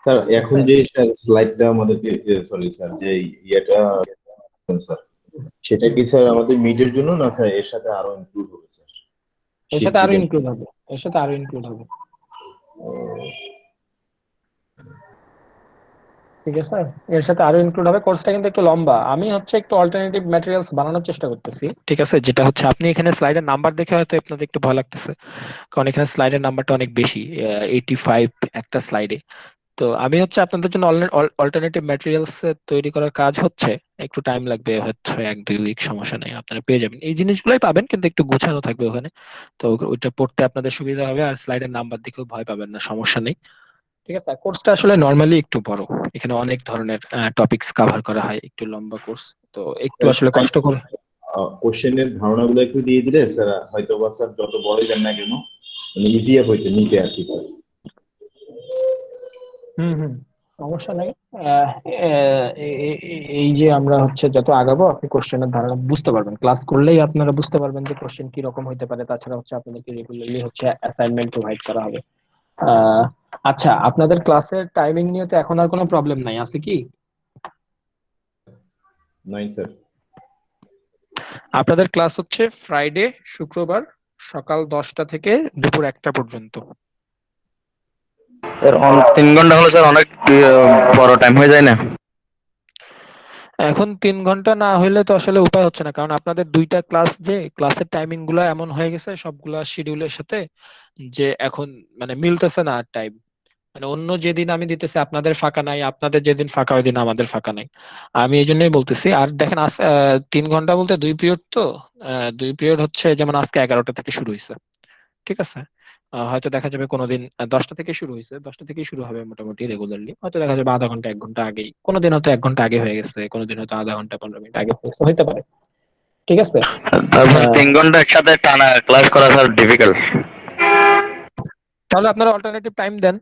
স্যার ঠিক এখন আছে? যে স্যার স্লাইডটা আমাদেরকে, সরি স্যার, যে ইয়েটা স্যার, সেটা কি স্যার আমাদের মিডের জন্য, না স্যার এর সাথে আরো ইনক্লুড হবে স্যার? এর শীত সাথে আরো দিবেন? ইনক্লুড হবে, এর সাথে আরো ইনক্লুড হবে, ঠিক আছে? এর সাথে আরো ইনক্লুড হবে। কোর্সটা কিন্তু একটু লম্বা। আমি হচ্ছে একটু অল্টারনেটিভ ম্যাটেরিয়ালস বানানোর চেষ্টা করতেছি, ঠিক আছে? যেটা হচ্ছে আপনি এখানে স্লাইডের নাম্বার দেখে হয়তো আপনাদের একটু ভয় লাগতেছে, কারণ এখানে স্লাইডের নাম্বারটা অনেক বেশি, 85 একটা স্লাইডে। তো আমি হচ্ছে আপনাদের জন্য অল্টারনেটিভ ম্যাটেরিয়ালস তৈরি করার কাজ হচ্ছে। একটু টাইম লাগবে, হচ্ছে 1-2 উইক, সমস্যা নেই, আপনারা পেয়ে যাবেন। এই জিনিসগুলোই পাবেন, কিন্তু একটু গোছানো থাকবে ওখানে। তো ওইটা পড়তে আপনাদের সুবিধা হবে, আর স্লাইডের নাম্বার দেখেও ভয় পাবেন না, সমস্যা নেই, ঠিক আছে? কোর্সটা আসলে নর্মালি একটু বড়, এখানে অনেক ধরনের টপিকস কভার করা হয়, একটু লম্বা কোর্স। তো একটু আসলে কষ্ট করে। কোশ্চেনের ধারণাগুলো একটু দিয়ে দিলে স্যার, হয়তো বা স্যার যত বড়ই দেন না কেন, মানে ইজি হইতে নিতে আর কি স্যার। হুম হুম, সমস্যা নেই। আহ, এই যে আমরা হচ্ছে যত আগাবো, আপনি কোশ্চেনের ধারণা বুঝতে পারবেন, ক্লাস করলেই আপনারা বুঝতে পারবেন যে কোশ্চেন কি রকম হতে পারে। তাছাড়া হচ্ছে আপনাদেরকে রেগুলারলি হচ্ছে অ্যাসাইনমেন্ট প্রোভাইড করা হবে। আহ, আচ্ছা, আপনাদের ক্লাসের টাইমিং নিয়ে তো এখন আর কোনো প্রবলেম নাই, আছে কি? নাই স্যার। আপনাদের ক্লাস হচ্ছে ফ্রাইডে, শুক্রবার, সকাল 10টা থেকে দুপুর 1টা পর্যন্ত। স্যার 3 ঘন্টা হলো স্যার, অনেক বড় টাইম হয়ে যায় না? এখন 3 ঘন্টা না হইলে তো আসলে উপায় হচ্ছে না, কারণ আপনাদের দুইটা ক্লাস, যে ক্লাসের টাইমিং গুলা এমন হয়ে গেছে সবগুলা শিডিউলের সাথে, যে এখন মানে মিলতেছে না আর টাইম। মানে অন্য যেদিন আমি দিতেছি আপনাদের ফাঁকা নাই, আপনাদের যেদিন ফাঁকা ওই দিন আমাদের ফাঁকা নাই। আমি এই জন্যই বলতেছি। আর দেখেন 3 ঘন্টা বলতে 2 পিরিয়ড তো, 2 পিরিয়ড হচ্ছে, যেমন আজকে 11টা থেকে শুরু হয়েছে, ঠিক আছে? হয়তো দেখা যাবে কোনোদিন 10টা থেকে শুরু হয়েছে, 10টা থেকেই শুরু হবে মোটামুটি রেগুলারলি, হয়তো দেখা যাবে আধা ঘন্টা 1 ঘন্টা আগেই, কোনোদিন হয়তো 1 ঘন্টা আগে হয়ে গেছে, কোনোদিন হয়তো আধা ঘন্টা 15 মিনিট আগে হইতে পারে। ঠিক আছে। তারপর আহ, 3 ঘন্টা একসাথে টানা ক্লাস করা স্যার ডিফিকাল্ট। তাহলে আপনারা অল্টারনেটিভ টাইম দেন।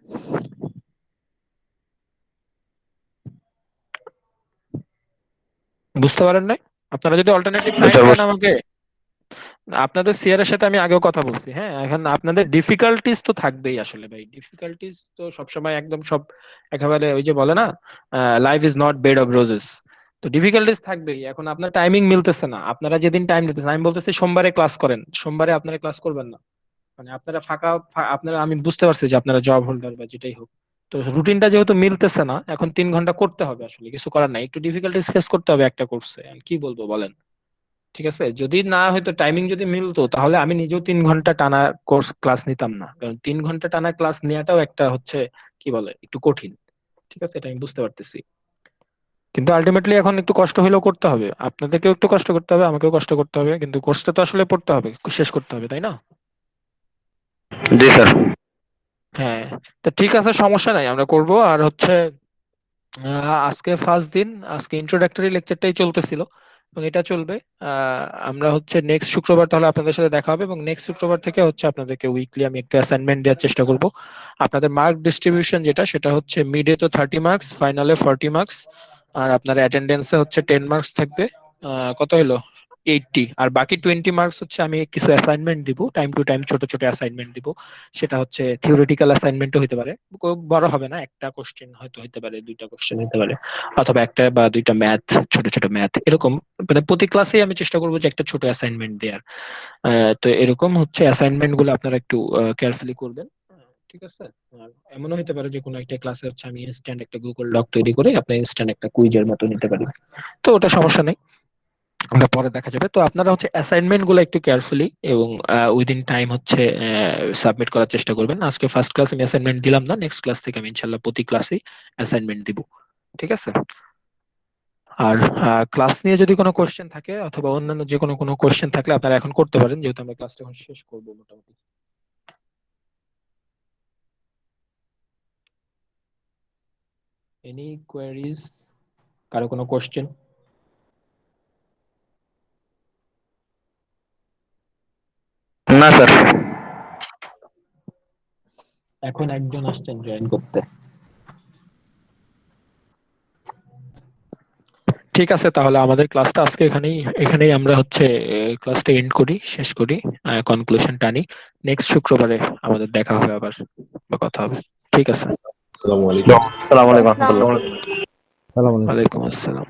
বুঝতে পারেন নাই? আপনারা যদি অল্টারনেটিভ টাইম আচ্ছা দেন আমাকে, আপনাদের সিআর এর সাথে আমি আগেও কথা বলছি, হ্যাঁ, এখন আপনাদের ডিফিকাল্টিস তো থাকবেই আসলে ভাই, ডিফিকাল্টিস তো সবসময় একদম সব একেবারে ওই যে বলে না, life is not bed of roses. তো ডিফিকাল্টিস থাকবেই। এখন আপনার টাইমিং মিলতেছে না, আপনারা যেদিন টাইম দিতেছেন, আমি বলতেছি সোমবারে ক্লাস করেন, সোমবারে আপনারা ক্লাস করবেন না, মানে আপনারা আপনারা, আমি বুঝতে পারছি যে আপনারা জব হোল্ডার বা যেটাই হোক, তো রুটিনটা যেহেতু মিলতেছে না, এখন 3 ঘন্টা করতে হবে, আসলে কিছু করার নাই, একটু ডিফিকাল্টিস ফেস করতে হবে একটা কোর্সে, কি বলবো বলেন? ঠিক আছে, যদি না হয়তো টাইমিং যদি মিলতো, তাহলে আমি নিজেও 3 ঘন্টা টানা কোর্স ক্লাস নিতাম না, কারণ 3 ঘন্টা টানা ক্লাস নেওয়াটাও একটা হচ্ছে কি বলে একটু কঠিন। ঠিক আছে, এটা আমি বুঝতে পারতেছি, কিন্তু আলটিমেটলি এখন একটু কষ্ট হলেও করতে হবে, আপনাদেরকেও একটু কষ্ট করতে হবে, আমাকেও কষ্ট করতে হবে, কিন্তু কোর্সটা তো আসলে পড়তে হবে, শেষ করতে হবে, তাই না? জি স্যার। হ্যাঁ, তো ঠিক আছে, সমস্যা নাই, আমরা করব। আর হচ্ছে আজকে ফার্স্ট দিন, আজকে ইন্ট্রোডাক্টরি লেকচারটাই চলতেছিল এবং এটা চলবে। আমরা হচ্ছে নেক্সট শুক্রবার তাহলে আপনাদের সাথে দেখা হবে, এবং নেক্সট শুক্রবার থেকে হচ্ছে আপনাদেরকে উইকলি আমি একটা অ্যাসাইনমেন্ট দেওয়ার চেষ্টা করব। আপনাদের মার্ক ডিস্ট্রিবিউশন যেটা, সেটা হচ্ছে মিডে তো 30 মার্কস, ফাইনালে 40 মার্কস, আর আপনার অ্যাটেন্ডেন্সে হচ্ছে 10 মার্কস থাকবে। কত হলো? 80। আর বাকি 20 মার্কস হচ্ছে আমি কিছু অ্যাসাইনমেন্ট দিব, টাইম টু টাইম ছোট ছোট অ্যাসাইনমেন্ট দিব। সেটা হচ্ছে থিওরিটিক্যাল অ্যাসাইনমেন্টও হতে পারে, খুব বড় হবে না, একটা কোশ্চেন হয়তো হতে পারে, দুইটা কোশ্চেন হতে পারে, অথবা একটা বা দুইটা ম্যাথ, ছোট ছোট ম্যাথ এরকম। মানে প্রতি ক্লাসেই আমি চেষ্টা করবো যে একটা ছোট অ্যাসাইনমেন্ট দেওয়ার। তো এরকম হচ্ছে অ্যাসাইনমেন্ট গুলো আপনারা একটু কেয়ারফুলি করবেন। ঠিক আছে। আর এমনও হতে পারে যে কোনো একটা ক্লাসে হচ্ছে আমি ইনস্ট্যান্ট একটা গুগল ডক তৈরি করে আপনার ইনস্ট্যান্ট একটা কুইজের মতো নিতে পারি, তো ওটা সমস্যা নেই, আমরা পরে দেখা যাবে। তো আপনারা হচ্ছে অ্যাসাইনমেন্ট গুলো একটু কেয়ারফুলি এবং উইদিন টাইম হচ্ছে সাবমিট করার চেষ্টা করবেন। আজকে ফার্স্ট ক্লাস আমি অ্যাসাইনমেন্ট দিলাম না, নেক্সট ক্লাস থেকে আমি ইনশাল্লাহ প্রতি ক্লাসেই অ্যাসাইনমেন্ট দিব। ঠিক আছে। আর ক্লাস নিয়ে যদি কোনো কোশ্চেন থাকে অথবা অন্যান্য যে কোনো কোনো কোশ্চেন থাকলে আপনারা এখন করতে পারেন, যেহেতু আমরা ক্লাসটা এখন শেষ করবো মোটামুটি। Any queries? কারো কোনো কোশ্চেন? না স্যার। এখন একজন আসছেন জয়েন করতে। ঠিক আছে, তাহলে আমাদের ক্লাসটা আজকে এখানেই আমরা হচ্ছে ক্লাসটা এন্ড করি, শেষ করি, কনক্লুশন টানি। নেক্সট শুক্রবারে আমাদের দেখা হবে আবার, বা কথা হবে। ঠিক আছে। আসসালামু আলাইকুম। আসসালামু আলাইকুম রহমতুল্লাহ। ওয়ালাইকুম আসসালাম।